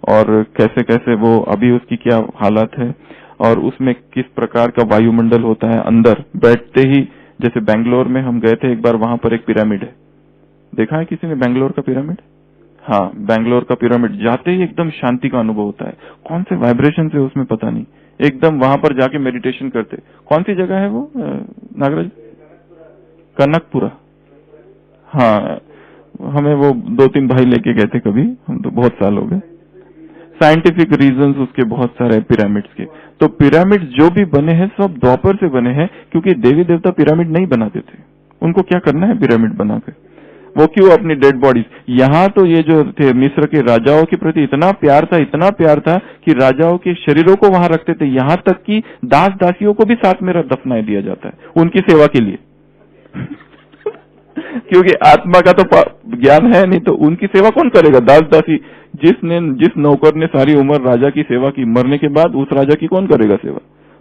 और कैसे कैसे वो अभी उसकी क्या हालत है, और उसमें किस प्रकार का वायुमंडल होता है अंदर बैठते ही। जैसे बेंगलोर में हम गए थे एक बार, वहां पर एक पिरामिड है, देखा है किसी ने बेंगलोर का पिरामिड? हाँ, बेंगलोर का पिरामिड जाते ही एकदम शांति का अनुभव होता है। कौन से वाइब्रेशन से उसमें पता नहीं, एकदम वहां पर जाके मेडिटेशन करते। कौन सी जगह है वो नागराज? कनकपुरा। हाँ, हमें वो 2-3 भाई लेके गए थे कभी, हम तो बहुत साल हो गए। साइंटिफिक रीजंस उसके बहुत सारे पिरामिड्स के। तो पिरामिड जो भी बने हैं सब द्वापर से बने हैं, क्योंकि देवी देवता पिरामिड नहीं बनाते थे। उनको क्या करना है पिरामिड बनाकर, वो क्यों अपनी डेड बॉडीज। यहाँ तो ये जो थे मिस्र के राजाओं के प्रति इतना प्यार था, इतना प्यार था कि राजाओं के शरीरों को वहां रखते थे, यहाँ तक कि दास दासियों को भी साथ में दफनाए दिया जाता है उनकी सेवा के लिए। क्योंकि आत्मा का तो ज्ञान है नहीं, तो उनकी सेवा कौन करेगा? दास दासी। जिस नौकर ने सारी उम्र राजा की सेवा की, मरने के बाद उस राजा की कौन करेगा सेवा?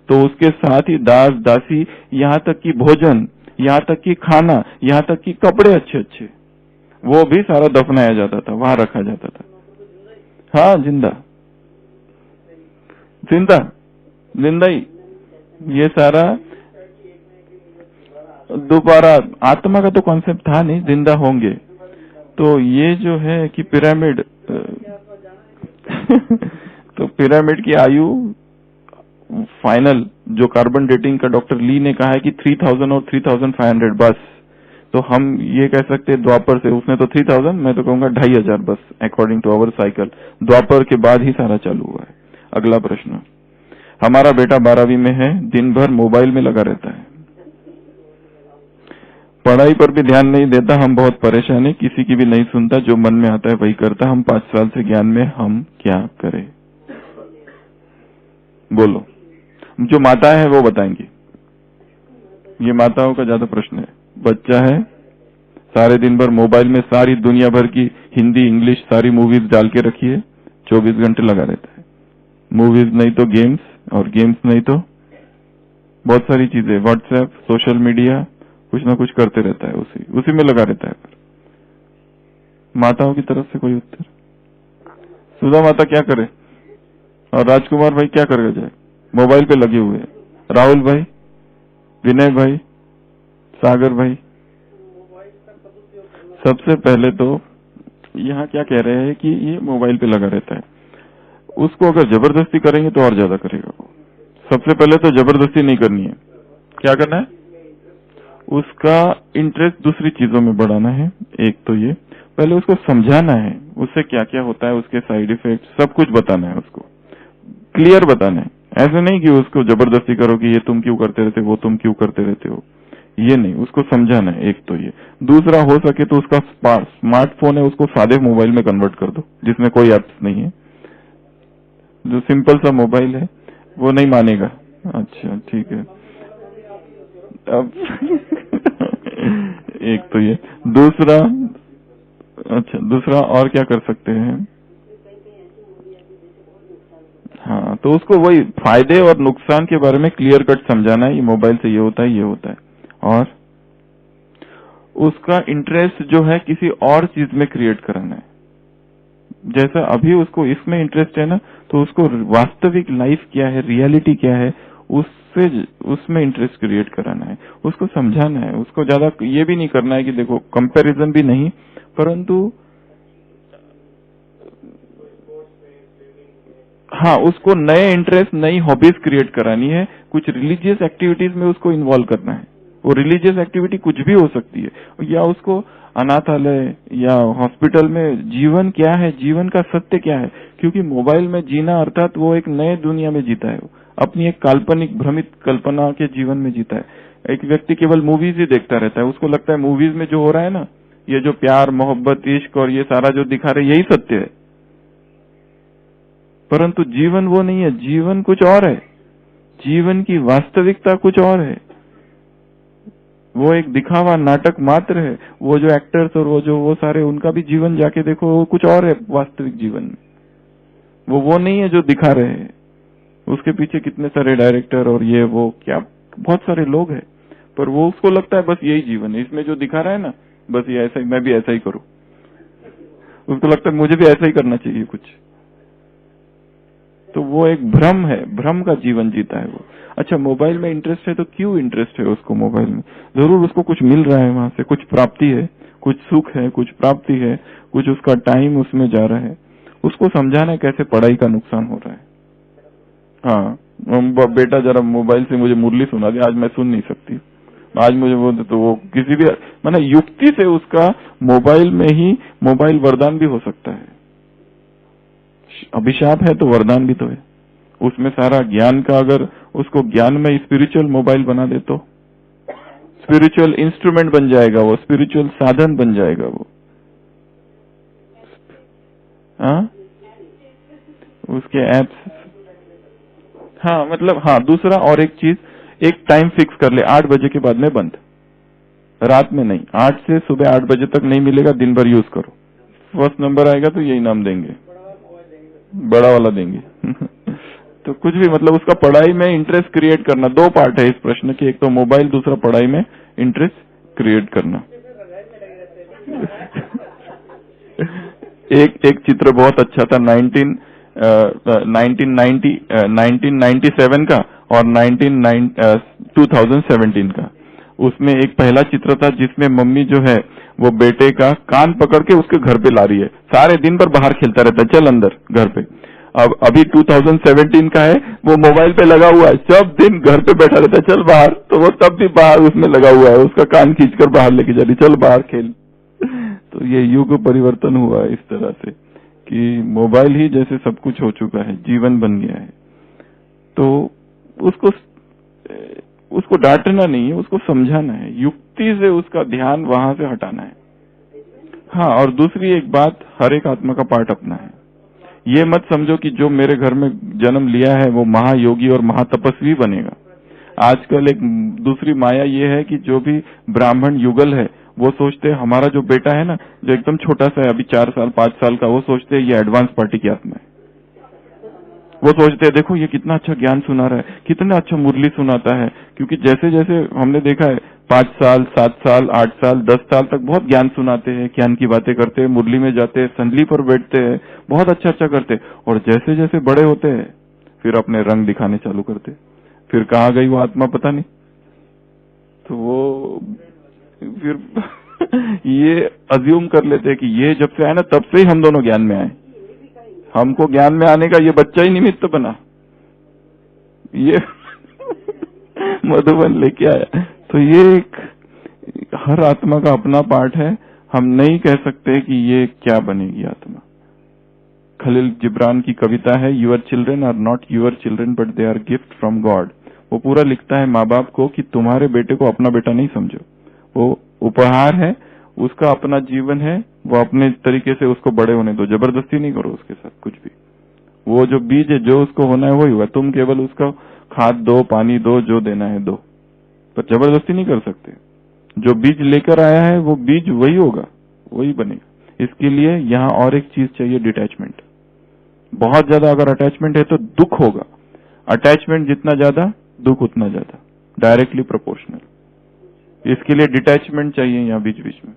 तो उसके साथ ही दास दासी, यहाँ तक कि भोजन, यहाँ तक कि खाना, यहाँ तक कि कपड़े अच्छे अच्छे, वो भी सारा दफनाया जाता था, वहां रखा जाता था। हाँ, जिंदा जिंदा जिंदा ही ये सारा। दोबारा आत्मा का तो कॉन्सेप्ट था नहीं, जिंदा होंगे। तो ये जो है कि पिरामिड तो पिरामिड की आयु फाइनल जो कार्बन डेटिंग का डॉक्टर ली ने कहा है कि 3000 और 3500 बस। तो हम ये कह सकते हैं द्वापर से, उसने तो 3000, मैं तो कहूंगा 2500 बस, अकॉर्डिंग टू आवर साइकिल। द्वापर के बाद ही सारा चालू हुआ है। अगला प्रश्न, हमारा बेटा 12वीं में है, दिन भर मोबाइल में लगा रहता है, पढ़ाई पर भी ध्यान नहीं देता, हम बहुत परेशान है, किसी की भी नहीं सुनता, जो मन में आता है वही करता, हम 5 साल से ज्ञान में, हम क्या करें? बोलो, जो माता है वो बताएंगी। ये माताओं का ज्यादा प्रश्न है। बच्चा है, सारे दिन भर मोबाइल में सारी दुनिया भर की हिंदी इंग्लिश सारी मूवीज डाल के रखी है, 24 घंटे लगा रहता है। मूवीज नहीं तो गेम्स, और गेम्स नहीं तो बहुत सारी चीजें, व्हाट्सएप, सोशल मीडिया, कुछ ना कुछ करते रहता है, उसी में लगा रहता है। माताओं की तरफ से कोई उत्तर? सुधा माता क्या करे और राजकुमार भाई क्या करके जाए? मोबाइल पे लगे हुए हैं। राहुल भाई, विनय भाई, सागर भाई, सबसे पहले तो यहाँ क्या कह रहे हैं कि ये मोबाइल पे लगा रहता है, उसको अगर जबरदस्ती करेंगे तो और ज्यादा करेगा वो। सबसे पहले तो जबरदस्ती नहीं करनी है, क्या करना है? उसका इंटरेस्ट दूसरी चीजों में बढ़ाना है। एक तो ये पहले उसको समझाना है, उससे क्या क्या होता है, उसके साइड इफेक्ट सब कुछ बताना है, उसको क्लियर बताना है। ऐसे नहीं कि उसको जबरदस्ती करो कि ये तुम क्यों करते रहते हो, वो तुम क्यों करते रहते हो, ये नहीं, उसको समझाना है। एक तो ये। दूसरा, हो सके तो उसका स्मार्टफोन है उसको सादे मोबाइल में कन्वर्ट कर दो, जिसमें कोई एप्स नहीं है, जो सिंपल सा मोबाइल है। वो नहीं मानेगा, अच्छा ठीक है। अब एक तो ये। दूसरा, अच्छा दूसरा और क्या कर सकते हैं? हाँ, तो उसको वही फायदे और नुकसान के बारे में क्लियर कट समझाना है, ये मोबाइल से ये होता है, ये होता है। और उसका इंटरेस्ट जो है किसी और चीज में क्रिएट कराना है। जैसा अभी उसको इसमें इंटरेस्ट है ना, तो उसको वास्तविक लाइफ क्या है, रियलिटी क्या है, उसमें इंटरेस्ट क्रिएट कराना है, उसको समझाना है। उसको ज्यादा ये भी नहीं करना है कि देखो, कंपैरिजन भी नहीं, परंतु हाँ, उसको नए इंटरेस्ट, नई हॉबीज क्रिएट करानी है। कुछ रिलीजियस एक्टिविटीज में उसको इन्वॉल्व करना है। वो रिलीजियस एक्टिविटी कुछ भी हो सकती है, या उसको अनाथालय या हॉस्पिटल में जीवन क्या है, जीवन का सत्य क्या है। क्योंकि मोबाइल में जीना अर्थात वो एक नए दुनिया में जीता है, वो अपनी एक काल्पनिक भ्रमित कल्पना के जीवन में जीता है। एक व्यक्ति केवल मूवीज ही देखता रहता है, उसको लगता है मूवीज में जो हो रहा है ना, ये जो प्यार मोहब्बत इश्क और ये सारा जो दिखा रहे यही सत्य है, परंतु जीवन वो नहीं है। जीवन कुछ और है, जीवन की वास्तविकता कुछ और है। वो एक दिखावा नाटक मात्र है। वो जो एक्टर्स और वो सारे, उनका भी जीवन जाके देखो, वो कुछ और है वास्तविक जीवन में। वो नहीं है जो दिखा रहे हैं। उसके पीछे कितने सारे डायरेक्टर और ये वो क्या बहुत सारे लोग हैं, पर वो उसको लगता है बस यही जीवन है, इसमें जो दिखा रहा है ना, बस ये ऐसा ही, मैं भी ऐसा ही करूं। उसको लगता है मुझे भी ऐसा ही करना चाहिए कुछ। तो वो एक भ्रम है, भ्रम का जीवन जीता है वो। अच्छा, मोबाइल में इंटरेस्ट है तो क्यों इंटरेस्ट है उसको मोबाइल में? जरूर उसको कुछ मिल रहा है वहां से, कुछ प्राप्ति है, कुछ सुख है, कुछ प्राप्ति है, कुछ उसका टाइम उसमें जा रहा है। उसको समझाना है कैसे पढ़ाई का नुकसान हो रहा है। हाँ, बेटा जरा मोबाइल से मुझे मुरली सुना दे, आज मैं सुन नहीं सकती। आज मुझे बोलते तो वो किसी भी माने युक्ति से उसका मोबाइल में ही मोबाइल वरदान भी हो सकता है। अभिशाप है तो वरदान भी तो है। उसमें सारा ज्ञान का अगर उसको ज्ञान में स्पिरिचुअल मोबाइल बना दे तो स्पिरिचुअल इंस्ट्रूमेंट बन जाएगा, वो स्पिरिचुअल साधन बन जाएगा वो। हाँ उसके एप्स। हाँ मतलब हाँ दूसरा और एक चीज, एक टाइम फिक्स कर ले 8 बजे के बाद में बंद, रात में नहीं, 8 से सुबह 8 बजे तक नहीं मिलेगा, दिन भर यूज करो। फर्स्ट नंबर आएगा तो यही नाम देंगे, बड़ा वाला देंगे। तो कुछ भी मतलब उसका पढ़ाई में इंटरेस्ट क्रिएट करना। 2 पार्ट है इस प्रश्न के, एक तो मोबाइल, दूसरा पढ़ाई में इंटरेस्ट क्रिएट करना। एक चित्र बहुत अच्छा था 1997 का और 2017 का। उसमें एक पहला चित्र था जिसमें मम्मी जो है वो बेटे का कान पकड़ के उसके घर पे ला रही है, सारे दिन भर बाहर खेलता रहता है, चल अंदर घर पे। अब अभी 2017 का है, वो मोबाइल पे लगा हुआ है, सब दिन घर पे बैठा रहता है, चल बाहर, तो वो तब भी बाहर उसमें लगा हुआ है, उसका कान खींचकर बाहर लेके जा रही, चल बाहर खेल। तो ये युग परिवर्तन हुआ है इस तरह से कि मोबाइल ही जैसे सब कुछ हो चुका है, जीवन बन गया है। तो उसको डांटना नहीं है, उसको समझाना है, युक्ति से उसका ध्यान वहां से हटाना है। हाँ, और दूसरी एक बात, हर एक आत्मा का पार्ट अपना है। ये मत समझो कि जो मेरे घर में जन्म लिया है वो महायोगी और महातपस्वी बनेगा। आजकल एक दूसरी माया ये है कि जो भी ब्राह्मण युगल है वो सोचते हैं हमारा जो बेटा है ना, जो एकदम छोटा सा है, अभी 4 साल 5 साल का, वो सोचते हैं ये एडवांस पार्टी की आत्मा है। वो सोचते हैं देखो ये कितना अच्छा ज्ञान सुना रहा है, कितना अच्छा मुरली सुनाता है। क्योंकि जैसे जैसे हमने देखा है 5 साल 7 साल 8 साल 10 साल तक बहुत ज्ञान सुनाते हैं, ज्ञान की बातें करते हैं, मुरली में जाते हैं, संदली पर बैठते हैं, बहुत अच्छा अच्छा करते हैं। और जैसे जैसे बड़े होते हैं फिर अपने रंग दिखाने चालू करते, फिर कहाँ गई वो आत्मा पता नहीं। तो वो फिर ये अज्यूम कर लेते हैं कि ये जब से आया ना तब से ही हम दोनों ज्ञान में आए, हमको ज्ञान में आने का ये बच्चा ही निमित्त बना, ये मधुबन लेके आया। तो ये एक हर आत्मा का अपना पार्ट है, हम नहीं कह सकते कि ये क्या बनेगी आत्मा। खलील जिब्रान की कविता है, your children are not your children but they are gift from God. वो पूरा लिखता है माँ बाप को कि तुम्हारे बेटे को अपना बेटा नहीं समझो, वो उपहार है, उसका अपना जीवन है, वो अपने तरीके से उसको बड़े होने दो, जबरदस्ती नहीं करो उसके साथ कुछ भी। वो जो बीज है जो उसको होना है वही होगा, तुम केवल उसका खाद दो, पानी दो, जो देना है दो, पर जबरदस्ती नहीं कर सकते। जो बीज लेकर आया है वो बीज वही होगा, वही बनेगा। इसके लिए यहाँ और एक चीज चाहिए, डिटैचमेंट। बहुत ज्यादा अगर अटैचमेंट है तो दुख होगा, अटैचमेंट जितना ज्यादा दुख उतना ज्यादा, डायरेक्टली प्रोपोर्शनल। इसके लिए डिटैचमेंट चाहिए यहाँ बीच बीच में।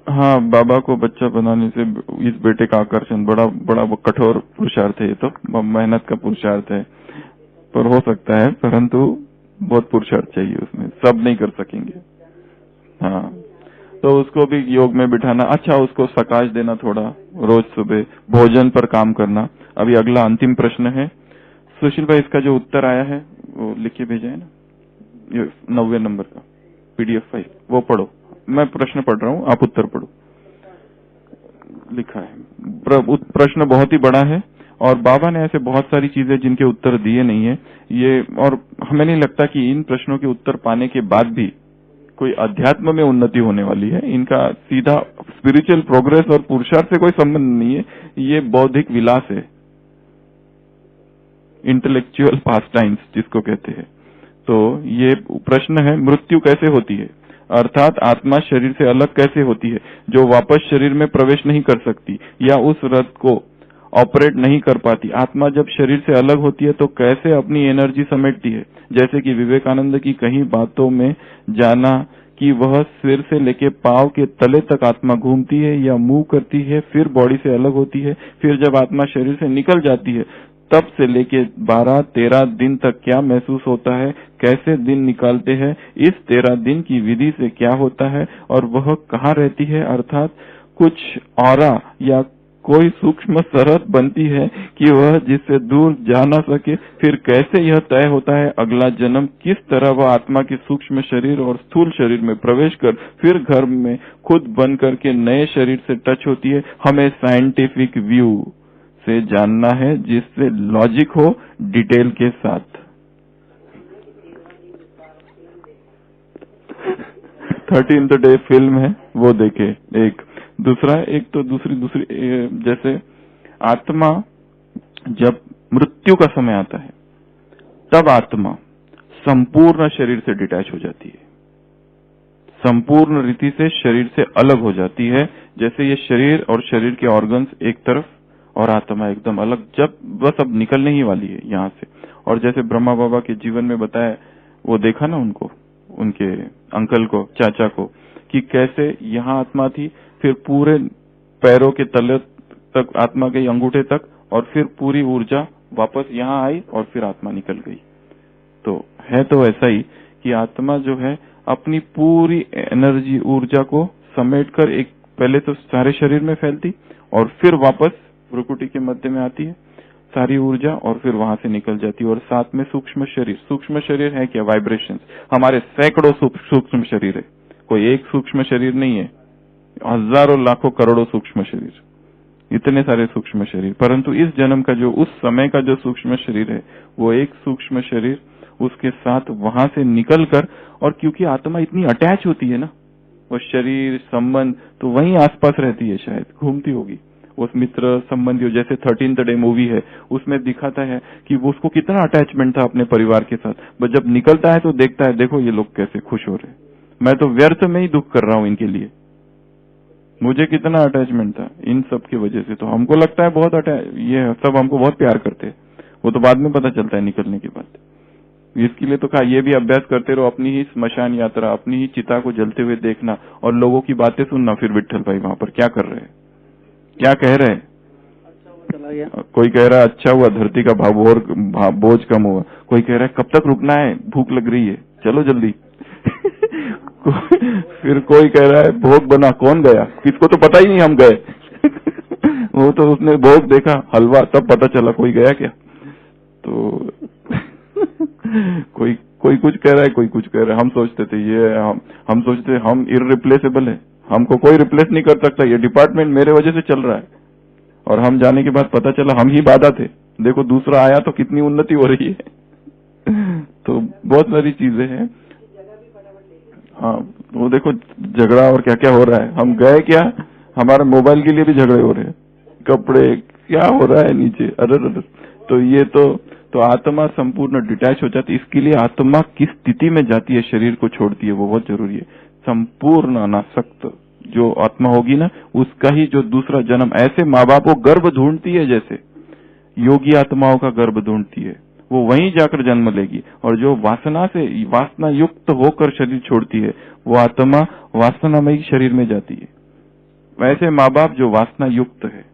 हाँ, बाबा को बच्चा बनाने से इस बेटे का आकर्षण बड़ा बड़ा कठोर पुरुषार्थ है, ये तो मेहनत का पुरुषार्थ है, पर हो सकता है, परंतु बहुत पुरुषार्थ चाहिए उसमें, सब नहीं कर सकेंगे। हाँ, तो उसको भी योग में बिठाना, अच्छा उसको सकाश देना थोड़ा, रोज सुबह भोजन पर काम करना। अभी अगला अंतिम प्रश्न है सुशील भाई, इसका जो उत्तर आया है वो लिख के भेजा है ना, ये 90 नंबर का PDF फाइल, वो पढ़ो। मैं प्रश्न पढ़ रहा हूँ, आप उत्तर पढ़ो। लिखा है प्रश्न बहुत ही बड़ा है और बाबा ने ऐसे बहुत सारी चीजें जिनके उत्तर दिए नहीं है ये, और हमें नहीं लगता कि इन प्रश्नों के उत्तर पाने के बाद भी कोई अध्यात्म में उन्नति होने वाली है। इनका सीधा स्पिरिचुअल प्रोग्रेस और पुरुषार्थ से कोई संबंध नहीं है, ये बौद्धिक विलास है, इंटेलेक्चुअल पास टाइम्स जिसको कहते हैं। तो ये प्रश्न है, मृत्यु कैसे होती है, अर्थात आत्मा शरीर से अलग कैसे होती है, जो वापस शरीर में प्रवेश नहीं कर सकती या उस रथ को ऑपरेट नहीं कर पाती। आत्मा जब शरीर से अलग होती है तो कैसे अपनी एनर्जी समेटती है, जैसे कि विवेकानंद की कहीं बातों में जाना कि वह सिर से लेके पांव के तले तक आत्मा घूमती है या मूव करती है, फिर बॉडी से अलग होती है, फिर जब आत्मा शरीर से निकल जाती है तब से लेके 12-13 दिन तक क्या महसूस होता है, कैसे दिन निकालते हैं, इस 13 दिन की विधि से क्या होता है और वह कहाँ रहती है, अर्थात कुछ ऑरा या कोई सूक्ष्म शरत बनती है कि वह जिससे दूर जा न सके। फिर कैसे यह तय होता है अगला जन्म किस तरह वह आत्मा के सूक्ष्म शरीर और स्थूल शरीर में प्रवेश कर फिर घर में खुद बन करके नए शरीर से टच होती है, हमें साइंटिफिक व्यू से जानना है जिससे लॉजिक हो डिटेल के साथ। 13th डे फिल्म है वो देखे। एक तो दूसरी जैसे आत्मा जब मृत्यु का समय आता है तब आत्मा संपूर्ण शरीर से डिटैच हो जाती है, संपूर्ण रीति से शरीर से अलग हो जाती है। जैसे ये शरीर और शरीर के ऑर्गन्स एक तरफ और आत्मा एकदम अलग, जब बस अब निकलने ही वाली है यहाँ से। और जैसे ब्रह्मा बाबा के जीवन में बताया, वो देखा ना उनको, उनके अंकल को, चाचा को, कि कैसे यहाँ आत्मा थी, फिर पूरे पैरों के तले तक आत्मा के अंगूठे तक, और फिर पूरी ऊर्जा वापस यहाँ आई और फिर आत्मा निकल गई। तो है तो ऐसा ही कि आत्मा जो है अपनी पूरी एनर्जी ऊर्जा को समेटकर एक पहले तो सारे शरीर में फैलती और फिर वापस भ्रुकुटी के मध्य में आती है सारी ऊर्जा, और फिर वहां से निकल जाती है। और साथ में सूक्ष्म शरीर है क्या? वाइब्रेशंस। हमारे सैकड़ों सूक्ष्म शरीर है, कोई एक सूक्ष्म शरीर नहीं है, हजारों लाखों करोड़ों सूक्ष्म शरीर, इतने सारे सूक्ष्म शरीर। परंतु इस जन्म का जो, उस समय का जो सूक्ष्म शरीर है, वो एक सूक्ष्म शरीर उसके साथ वहां से निकलकर, और क्योंकि आत्मा इतनी अटैच होती है ना, वो शरीर संबंध तो वहीं आसपास रहती है, शायद घूमती होगी उस मित्र संबंधी। जैसे 13th डे मूवी है, उसमें दिखाता है कि वो उसको कितना अटैचमेंट था अपने परिवार के साथ, बस जब निकलता है तो देखता है देखो ये लोग कैसे खुश हो रहे हैं, मैं तो व्यर्थ में ही दुख कर रहा हूं इनके लिए, मुझे कितना अटैचमेंट था इन सब की वजह से। तो हमको लगता है बहुत ये सब हमको बहुत प्यार करते हैं, वो तो बाद में पता चलता है निकलने के बाद। इसके लिए तो कहा ये भी अभ्यास करते रहो, अपनी ही स्मशान यात्रा, अपनी ही चिता को जलते हुए देखना और लोगों की बातें सुनना। फिर विट्ठल भाई वहां पर क्या कर रहे हैं, क्या कह रहे हैं? चला गया। कोई कह रहा है अच्छा हुआ धरती का बोझ कम हुआ, कोई कह रहा है कब तक रुकना है, भूख लग रही है, चलो जल्दी। फिर कोई कह रहा है भोग बना, कौन गया, किसको तो पता ही नहीं हम गए। वो तो उसने भोग देखा हलवा, तब पता चला कोई गया क्या। तो कोई कुछ कह रहा है, कोई कुछ कह रहा है। हम सोचते थे हम सोचते हम इररिप्लेसेबल है, हमको कोई रिप्लेस नहीं कर सकता, ये डिपार्टमेंट मेरे वजह से चल रहा है। और हम जाने के बाद पता चला हम ही बाधा थे, देखो दूसरा आया तो कितनी उन्नति हो रही है। तो बहुत सारी चीजें हैं। हाँ, वो देखो झगड़ा और क्या क्या हो रहा है, हम गए क्या, हमारे मोबाइल के लिए भी झगड़े हो रहे हैं, कपड़े क्या हो रहा है नीचे, अरे। तो ये तो आत्मा संपूर्ण डिटैच हो जाती है। इसके लिए आत्मा किस स्थिति में जाती है, शरीर को छोड़ती है, वो बहुत जरूरी है। संपूर्ण अनासक्त जो आत्मा होगी ना, उसका ही जो दूसरा जन्म, ऐसे माँ बाप वो गर्भ ढूंढती है, जैसे योगी आत्माओं का गर्भ ढूंढती है, वो वहीं जाकर जन्म लेगी। और जो वासना युक्त होकर शरीर छोड़ती है, वो आत्मा वासनामयी शरीर में जाती है। वैसे माँ बाप जो वासना युक्त है,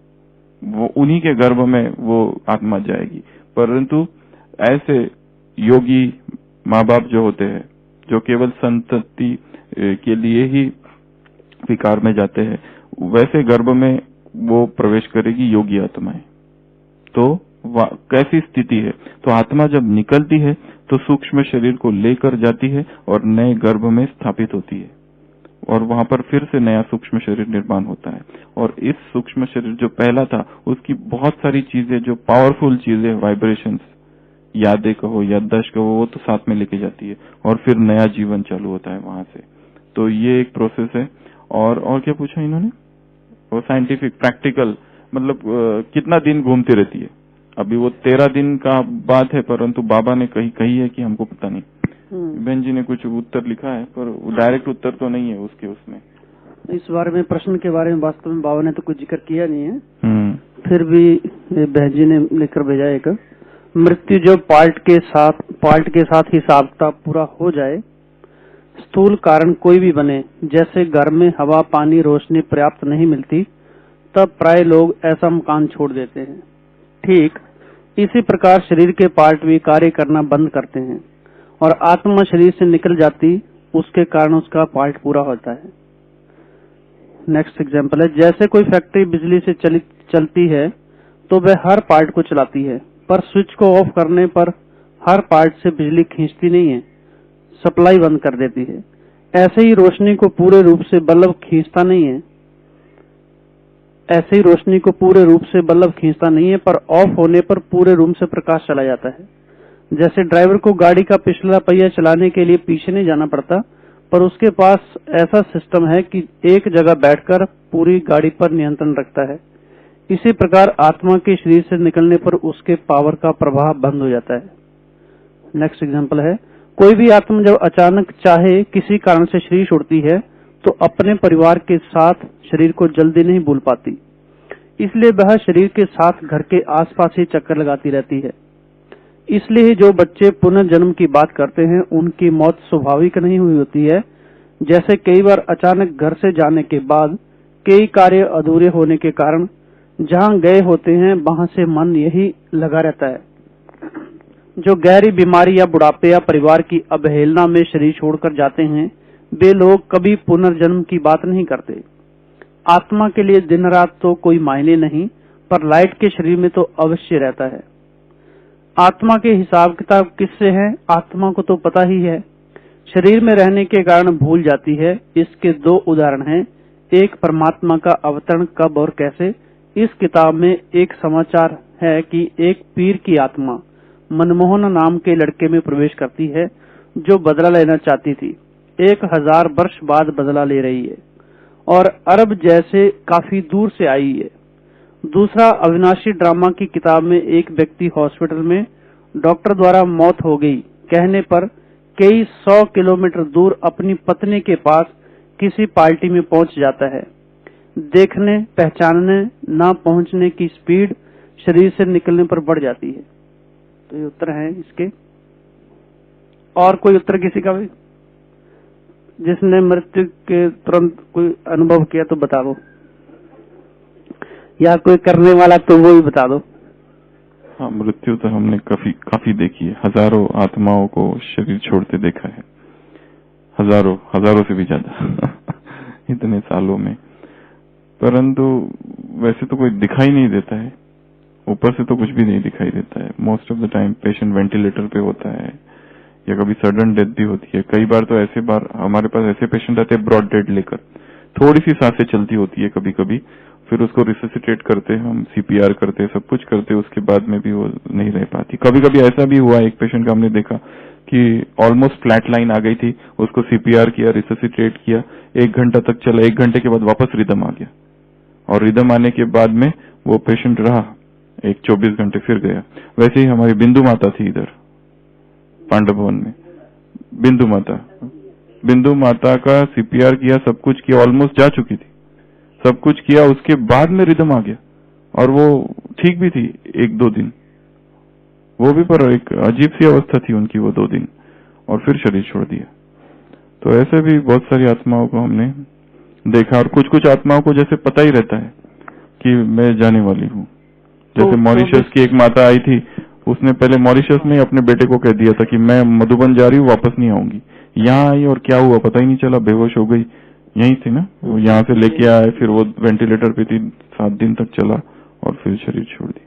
वो उन्हीं के गर्भ में वो आत्मा जाएगी। परंतु ऐसे योगी माँ बाप जो होते हैं, जो केवल संतति के लिए ही विकार में जाते हैं, वैसे गर्भ में वो प्रवेश करेगी योगी आत्माएं। तो कैसी स्थिति है, तो आत्मा जब निकलती है तो सूक्ष्म शरीर को लेकर जाती है और नए गर्भ में स्थापित होती है, और वहां पर फिर से नया सूक्ष्म शरीर निर्माण होता है। और इस सूक्ष्म शरीर जो पहला था, उसकी बहुत सारी चीजें, जो पावरफुल चीजें, वाइब्रेशंस, यादें कहो, याददाश्त कहो, वो तो साथ में लेके जाती है, और फिर नया जीवन चालू होता है वहां से। तो ये एक प्रोसेस है। और क्या पूछा इन्होंने, वो साइंटिफिक प्रैक्टिकल, मतलब कितना दिन घूमती रहती है। अभी वो 13 दिन का बात है, परंतु बाबा ने कही है कि हमको पता नहीं। बहन जी ने कुछ उत्तर लिखा है, पर डायरेक्ट उत्तर तो नहीं है उसमें। इस बारे में, प्रश्न के बारे में वास्तव में बाबा ने तो कुछ जिक्र किया नहीं है। फिर भी बहन जी ने लिखकर भेजा एक, मृत्यु जब पार्ट के साथ हिसाब किताब पूरा हो जाए, स्थूल कारण कोई भी बने, जैसे घर में हवा, पानी, रोशनी पर्याप्त नहीं मिलती, तब प्राय लोग ऐसा मकान छोड़ देते हैं। ठीक इसी प्रकार शरीर के पार्ट भी कार्य करना बंद करते हैं और आत्मा शरीर से निकल जाती, उसके कारण उसका पार्ट पूरा होता है। नेक्स्ट एग्जांपल है, जैसे कोई फैक्ट्री बिजली से चलती है तो वह हर पार्ट को चलाती है, पर स्विच को ऑफ करने पर हर पार्ट से बिजली खींचती नहीं है, सप्लाई बंद कर देती है। ऐसे ही रोशनी को पूरे रूप से बल्ब खींचता नहीं है, पर ऑफ होने पर पूरे रूम से प्रकाश चला जाता है। जैसे ड्राइवर को गाड़ी का पिछला पहिया चलाने के लिए पीछे नहीं जाना पड़ता, पर उसके पास ऐसा सिस्टम है कि एक जगह बैठकर पूरी गाड़ी पर नियंत्रण रखता है। इसी प्रकार आत्मा के शरीर से निकलने पर उसके पावर का प्रवाह बंद हो जाता है। नेक्स्ट एग्जांपल है, कोई भी आत्मा जब अचानक चाहे किसी कारण से शरीर छोड़ती है तो अपने परिवार के साथ शरीर को जल्दी नहीं भूल पाती, इसलिए वह शरीर के साथ घर के आसपास ही चक्कर लगाती रहती है। इसलिए जो बच्चे पुनर्जन्म की बात करते हैं उनकी मौत स्वाभाविक नहीं हुई होती है। जैसे कई बार अचानक घर से जाने के बाद कई कार्य अधूरे होने के कारण जहां गए होते हैं वहां से मन यही लगा रहता है। जो गहरी बीमारी या बुढ़ापे या परिवार की अवहेलना में शरीर छोड़कर जाते हैं वे लोग कभी पुनर्जन्म की बात नहीं करते। आत्मा के लिए दिन रात तो कोई मायने नहीं, पर लाइट के शरीर में तो अवश्य रहता है। आत्मा के हिसाब किताब किससे है? आत्मा को तो पता ही है, शरीर में रहने के कारण भूल जाती है। इसके दो उदाहरण हैं। एक परमात्मा का अवतरण कब और कैसे। इस किताब में एक समाचार है कि एक पीर की आत्मा मनमोहन नाम के लड़के में प्रवेश करती है जो बदला लेना चाहती थी। 1000 वर्ष बाद बदला ले रही है और अरब जैसे काफी दूर से आई है। दूसरा अविनाशी ड्रामा की किताब में एक व्यक्ति हॉस्पिटल में डॉक्टर द्वारा मौत हो गई कहने पर कई 100 किलोमीटर दूर अपनी पत्नी के पास किसी पार्टी में पहुंच जाता है। देखने, पहचानने, ना पहुंचने की स्पीड शरीर से निकलने पर बढ़ जाती है। तो ये उत्तर है इसके। और कोई उत्तर किसी का भी जिसने मृत्यु के तुरंत कोई अनुभव किया तो बता दो, या कोई करने वाला तो वो भी बता दो। हाँ, मृत्यु तो हमने काफी देखी है। हजारों आत्माओं को शरीर छोड़ते देखा है, हजारों से भी ज्यादा इतने सालों में। परंतु वैसे तो कोई दिखाई नहीं देता है, ऊपर से तो कुछ भी नहीं दिखाई देता है। Most of the time patient ventilator पे होता है या कभी सडन डेथ भी होती है। कई बार तो ऐसे बार हमारे पास ऐसे पेशेंट आते हैं ब्रॉड डेड लेकर, थोड़ी सी सांसें चलती होती है कभी कभी, फिर उसको रिससिटेट करते हैं हम, सीपीआर करते हैं, सब कुछ करते हैं, उसके बाद में भी वो नहीं रह पाती। कभी कभी ऐसा भी हुआ, एक पेशेंट का हमने देखा कि ऑलमोस्ट फ्लैट लाइन आ गई थी, उसको सीपीआर किया, रिससिटेट किया, 1 घंटा तक चला, 1 घंटे के बाद वापस रिदम आ गया और रिदम आने के बाद में वो पेशेंट रहा 24 घंटे, फिर गया। वैसे ही हमारी बिंदु माता थी इधर पांडव भवन में। बिंदु माता का सीपीआर किया, सब कुछ किया, ऑलमोस्ट जा चुकी थी, सब कुछ किया, उसके बाद में रिदम आ गया और वो ठीक भी थी 1-2 दिन, वो भी, पर एक अजीब सी अवस्था थी उनकी वो 2 दिन, और फिर शरीर छोड़ दिया। तो ऐसे भी बहुत सारी आत्माओं को हमने देखा, और कुछ आत्माओं को जैसे पता ही रहता है कि मैं जाने वाली हूँ। जैसे मॉरिशस की एक माता आई थी, उसने पहले मॉरिशस में अपने बेटे को कह दिया था कि मैं मधुबन जा रही हूँ, वापस नहीं आऊंगी। यहाँ आई और क्या हुआ पता ही नहीं चला, बेहोश हो गई, यहीं थी ना, वो यहाँ से लेके आए, फिर वो वेंटिलेटर पे थी, 7 दिन तक चला और फिर शरीर छोड़ दी।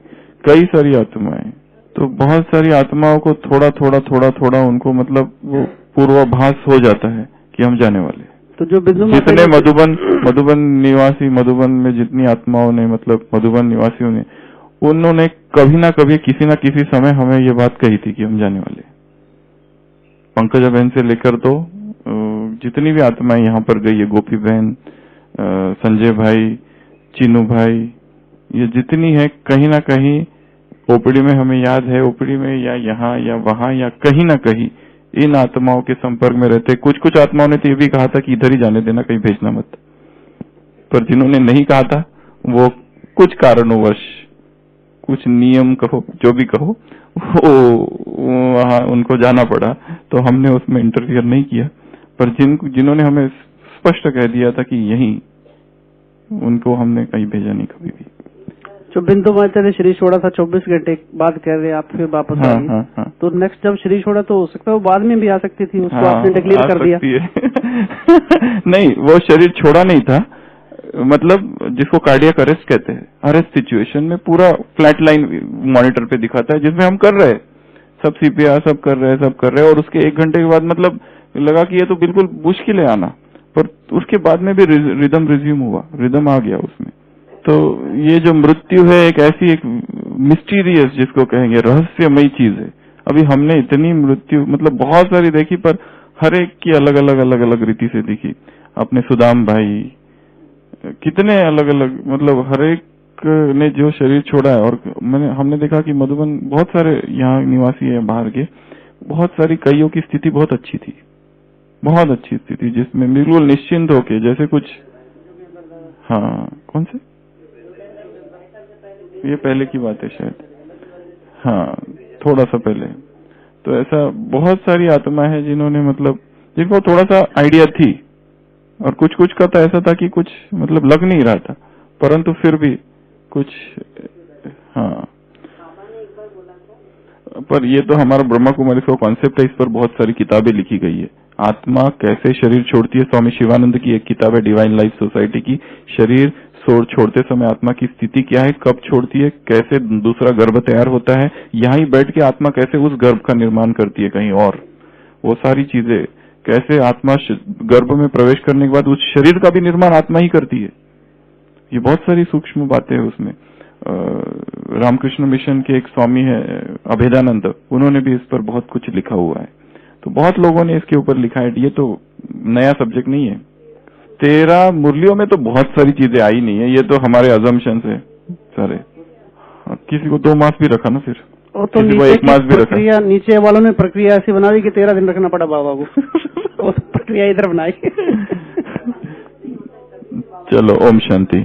कई सारी आत्माएं, तो बहुत सारी आत्माओं को थोड़ा उनको मतलब वो पूर्वाभास हो जाता है कि हम जाने वाले। तो जो जितने मधुबन निवासी, मधुबन में जितनी आत्माओं ने, मतलब मधुबन निवासियों ने, उन्होंने कभी ना कभी किसी न किसी समय हमें ये बात कही थी कि हम जाने वाले। पंकजा बहन से लेकर तो जितनी भी आत्माएं यहाँ पर गई है, गोपी बहन, संजय भाई, चीनू भाई, ये जितनी है, कहीं ना कहीं ओपीडी में हमें याद है, ओपीडी में या यहाँ या वहां या कहीं ना कहीं इन आत्माओं के संपर्क में रहते। कुछ आत्माओं ने तो ये भी कहा था कि इधर ही जाने देना, कहीं भेजना मत। पर जिन्होंने नहीं कहा था वो कुछ कारणोंवश, कुछ नियम कहो, जो भी कहो, वो वहां उनको जाना पड़ा, तो हमने उसमें इंटरफियर नहीं किया। पर जिन्होंने हमें स्पष्ट कह दिया था कि यही, उनको हमने कहीं भेजा नहीं कभी भी। जो बिंदु माता ने शरीर छोड़ा था 24 घंटे बाद कह रहे आप फिर वापस आ गई। हाँ। तो नेक्स्ट जब शरीर छोड़ा तो हो सकता है वो बाद में भी आ सकती थी, उसको आपने डिक्लेयर कर दिया। नहीं, वो शरीर छोड़ा नहीं था, मतलब जिसको कार्डियक अरेस्ट कहते हैं, अरेस्ट सिचुएशन में पूरा फ्लैट लाइन मॉनिटर पे दिखाता है, जिसमें हम कर रहे हैं सब सीपीआर, सब कर रहे हैं और उसके 1 घंटे के बाद मतलब लगा कि ये तो बिल्कुल मुश्किल है आना, पर उसके बाद में भी रिदम रिज्यूम हुआ, रिदम आ गया उसमें। तो ये जो मृत्यु है एक ऐसी एक मिस्टीरियस, जिसको कहेंगे रहस्यमयी चीज है। अभी हमने इतनी मृत्यु मतलब बहुत सारी देखी, पर हर एक की अलग अलग रीति से दिखी। अपने सुदाम भाई, कितने अलग अलग, मतलब हर एक ने जो शरीर छोड़ा है। और हमने देखा कि मधुबन बहुत सारे यहाँ निवासी है बाहर के, बहुत सारी कईयों की स्थिति बहुत अच्छी थी, बहुत अच्छी स्थिति, जिसमें बिल्कुल निश्चिंत होके जैसे कुछ, हाँ कौन से, ये पहले की बात है शायद, हाँ थोड़ा सा पहले। तो ऐसा बहुत सारी आत्मा है जिन्होंने मतलब जिनको थोड़ा सा आइडिया थी, और कुछ कुछ का तो ऐसा था कि कुछ मतलब लग नहीं रहा था, परंतु फिर भी कुछ, हाँ। पर ये तो हमारा ब्रह्मा कुमारी का कॉन्सेप्ट है, इस पर बहुत सारी किताबें लिखी गई है। आत्मा कैसे शरीर छोड़ती है, स्वामी शिवानंद की एक किताब है डिवाइन लाइफ सोसाइटी की, शरीर छोड़ते समय आत्मा की स्थिति क्या है, कब छोड़ती है, कैसे दूसरा गर्भ तैयार होता है, यहीं बैठ के आत्मा कैसे उस गर्भ का निर्माण करती है कहीं और, वो सारी चीजें, कैसे आत्मा गर्भ में प्रवेश करने के बाद उस शरीर का भी निर्माण आत्मा ही करती है। ये बहुत सारी सूक्ष्म बातें हैं उसमें। रामकृष्ण मिशन के एक स्वामी है अभेदानंद, उन्होंने भी इस पर बहुत कुछ लिखा हुआ है। तो बहुत लोगों ने इसके ऊपर लिखा है, ये तो नया सब्जेक्ट नहीं है। 13 मुरलियों में तो बहुत सारी चीजें आई नहीं है, ये तो हमारे अजम्पशंस है सारे। किसी को 2 मास भी रखा ना, फिर तो किसी को 1 मास भी रखा। नीचे वालों ने प्रक्रिया ऐसी बना दी कि 13 दिन रखना पड़ा बाबा को। वो प्रक्रिया इधर बनाई। चलो, ओम शांति।